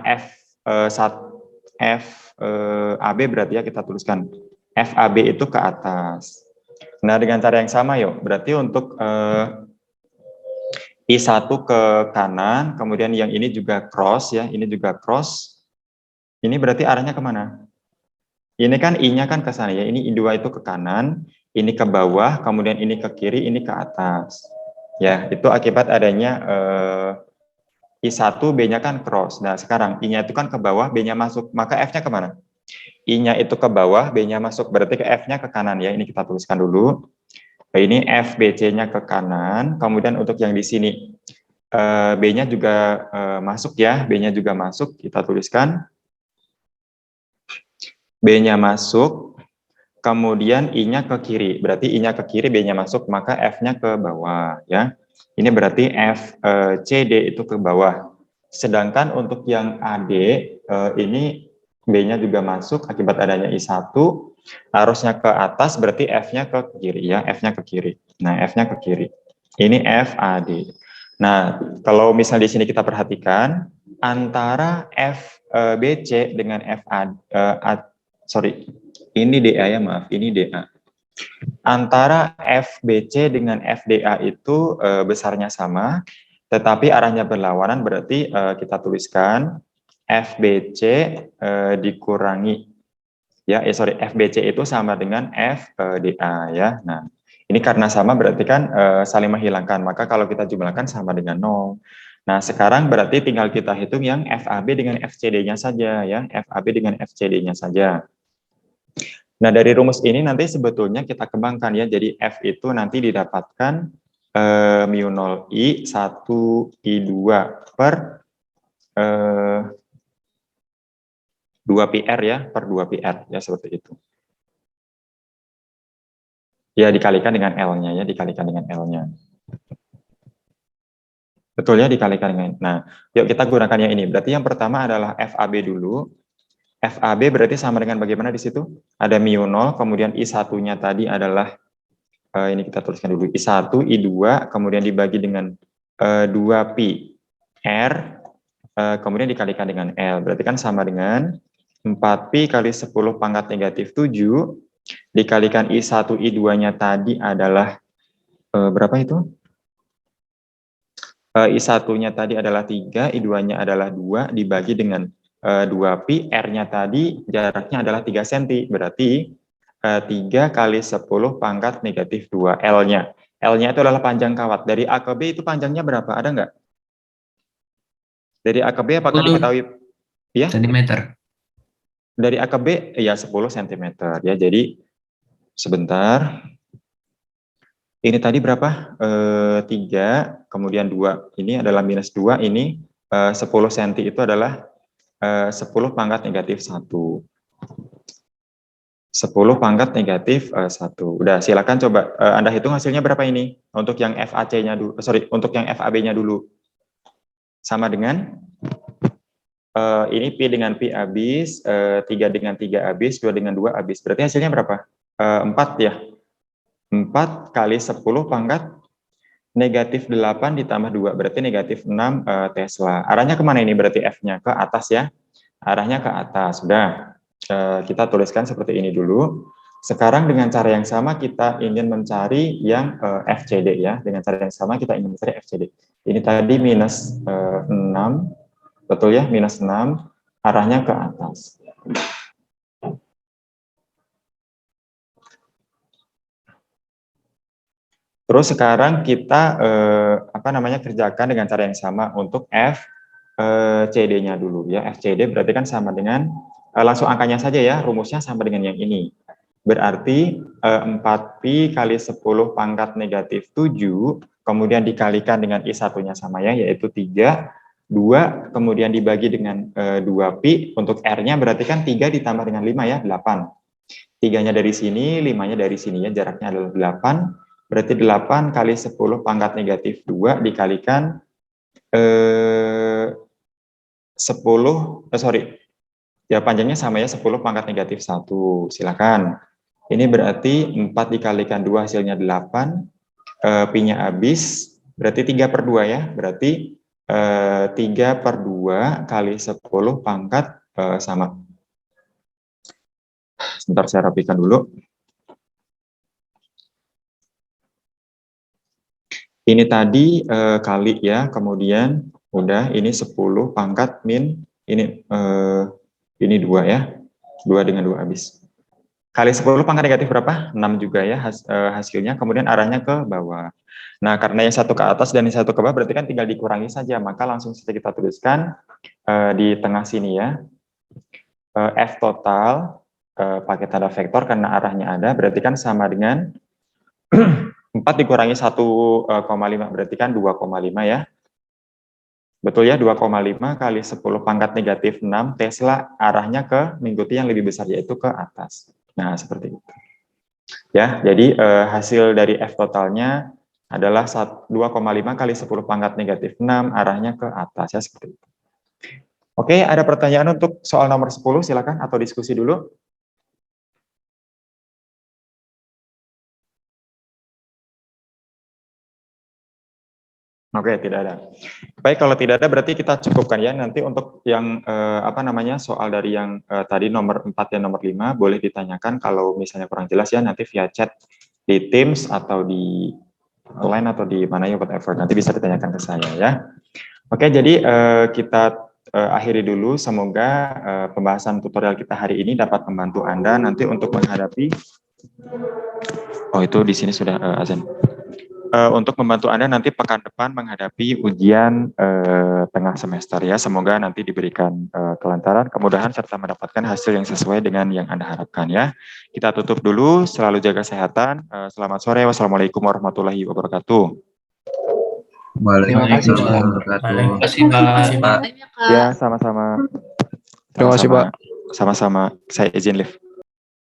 FAB berarti ya kita tuliskan FAB itu ke atas. Nah, dengan cara yang sama yuk. Berarti untuk I1 ke kanan, kemudian yang ini juga cross ya, ini juga cross. Ini berarti arahnya kemana? Ini kan I-nya kan ke sana ya, ini I2 itu ke kanan, ini ke bawah, kemudian ini ke kiri, ini ke atas. Ya, itu akibat adanya I1, B-nya kan cross. Nah, sekarang I-nya itu kan ke bawah, B-nya masuk, maka F-nya kemana? I-nya itu ke bawah, B-nya masuk, berarti ke F-nya ke kanan ya, ini kita tuliskan dulu. Ini FBC-nya ke kanan, kemudian untuk yang di sini B-nya juga masuk ya, B-nya juga masuk, kita tuliskan. B-nya masuk, kemudian I-nya ke kiri, berarti I-nya ke kiri, B-nya masuk, maka F-nya ke bawah ya. Ini berarti FCD itu ke bawah. Sedangkan untuk yang AD, ini B-nya juga masuk akibat adanya I1, harusnya ke atas, berarti F-nya ke kiri ya, F-nya ke kiri. Nah, F-nya ke kiri. Ini FAD. Nah, kalau misal di sini kita perhatikan, antara FBC dengan ini DA ya, maaf, ini DA. Antara FBC dengan FDA itu besarnya sama, tetapi arahnya berlawanan, berarti kita tuliskan FBC dikurangi FBC itu sama dengan FDA ya. Nah, ini karena sama berarti kan saling menghilangkan, maka kalau kita jumlahkan sama dengan 0. Nah, sekarang berarti tinggal kita hitung yang FAB dengan FCD-nya saja ya, FAB dengan FCD-nya saja. Nah, dari rumus ini nanti sebetulnya kita kembangkan ya, jadi F itu nanti didapatkan mu 0 I 1 I2 per 2 PR ya, per 2 PR ya, seperti itu. Ya, dikalikan dengan L-nya ya, dikalikan dengan L-nya. Betul ya, dikalikan dengan. Nah, yuk kita gunakan yang ini. Berarti yang pertama adalah FAB dulu. FAB berarti sama dengan bagaimana di situ? Ada mu 0, kemudian I1-nya tadi adalah ini kita tuliskan dulu, I1, I2, kemudian dibagi dengan 2 pi R, kemudian dikalikan dengan L. Berarti kan sama dengan 4 pi kali 10 pangkat negatif 7, dikalikan I1, I2-nya tadi adalah berapa itu? I1-nya tadi adalah 3, I2-nya adalah 2, dibagi dengan 2 pi, R-nya tadi jaraknya adalah 3 cm, berarti 3 kali 10 pangkat negatif 2, L-nya. L-nya itu adalah panjang kawat. Dari A ke B itu panjangnya berapa? Ada nggak? Dari A ke B apakah diketahui? Ya? Centimeter. Dari A ke B, ya 10 cm. Ya, jadi sebentar. Ini tadi berapa? 3, kemudian 2. Ini adalah minus 2, ini 10 cm itu adalah 10 pangkat negatif 1. 10 pangkat negatif 1. Udah, silakan coba Anda hitung hasilnya berapa ini? Untuk yang FAC-nya dulu, untuk yang FAB-nya dulu. Sama dengan ini Pi dengan Pi habis, 3 dengan 3 habis, 2 dengan 2 habis. Berarti hasilnya berapa? 4 ya. 4 kali 10 pangkat negatif 8 ditambah 2, berarti negatif 6 Tesla. Arahnya kemana ini berarti F-nya? Ke atas ya. Arahnya ke atas. Sudah. Kita tuliskan seperti ini dulu. Sekarang dengan cara yang sama kita ingin mencari yang FCD ya. Dengan cara yang sama kita ingin mencari FCD. Ini tadi minus 6, betul ya, minus 6, arahnya ke atas. Terus sekarang kita kerjakan dengan cara yang sama untuk FCD-nya dulu ya. FCD berarti kan sama dengan langsung angkanya saja ya, rumusnya sama dengan yang ini. Berarti 4pi kali 10 pangkat negatif 7, kemudian dikalikan dengan I1-nya sama ya, yaitu 3, 2 kemudian dibagi dengan 2 pi, untuk R-nya berarti kan 3 ditambah dengan 5 ya, 8. 3-nya dari sini, 5-nya dari sini ya, jaraknya adalah 8. Berarti 8 kali 10 pangkat negatif 2 dikalikan 10, ya panjangnya sama ya, 10 pangkat negatif 1. Silakan. Ini berarti 4 dikalikan 2 hasilnya 8. Pi-nya habis, berarti 3/2 ya. Berarti 3/2 kali 10 pangkat sama. Sebentar saya rapikan dulu. Ini tadi kali ya, kemudian udah ini 10 pangkat min ini 2 ya. 2 dengan 2 habis. Kali 10 pangkat negatif berapa? 6 juga ya hasilnya, kemudian arahnya ke bawah. Nah, karena yang satu ke atas dan yang satu ke bawah berarti kan tinggal dikurangi saja, maka langsung saja kita tuliskan di tengah sini ya. F total pakai tanda vektor karena arahnya ada, berarti kan sama dengan 4 dikurangi 1,5, berarti kan 2,5 ya. Betul ya, 2,5 kali 10 pangkat negatif 6 Tesla arahnya ke mengikuti yang lebih besar, yaitu ke atas. Nah, seperti itu. Ya, jadi hasil dari F totalnya adalah 2,5 kali 10 pangkat negatif 6 arahnya ke atas ya, seperti itu. Oke, ada pertanyaan untuk soal nomor 10, silakan, atau diskusi dulu. Oke, tidak ada. Baik, kalau tidak ada berarti kita cukupkan ya. Nanti untuk yang soal dari yang tadi nomor 4 dan nomor 5 boleh ditanyakan kalau misalnya kurang jelas ya, nanti via chat di Teams atau di line atau di mana ya, whatever. Nanti bisa ditanyakan ke saya ya. Oke, jadi kita akhiri dulu. Semoga pembahasan tutorial kita hari ini dapat membantu Anda nanti untuk menghadapi itu di sini sudah azan. Untuk membantu Anda nanti pekan depan menghadapi ujian tengah semester ya. Semoga nanti diberikan kelancaran, kemudahan, serta mendapatkan hasil yang sesuai dengan yang Anda harapkan ya. Kita tutup dulu, selalu jaga kesehatan. Selamat sore, wassalamualaikum warahmatullahi wabarakatuh. Waalaikumsalam warahmatullahi wabarakatuh. Ya, sama-sama. Terima kasih, Pak. Sama-sama. Saya izin live.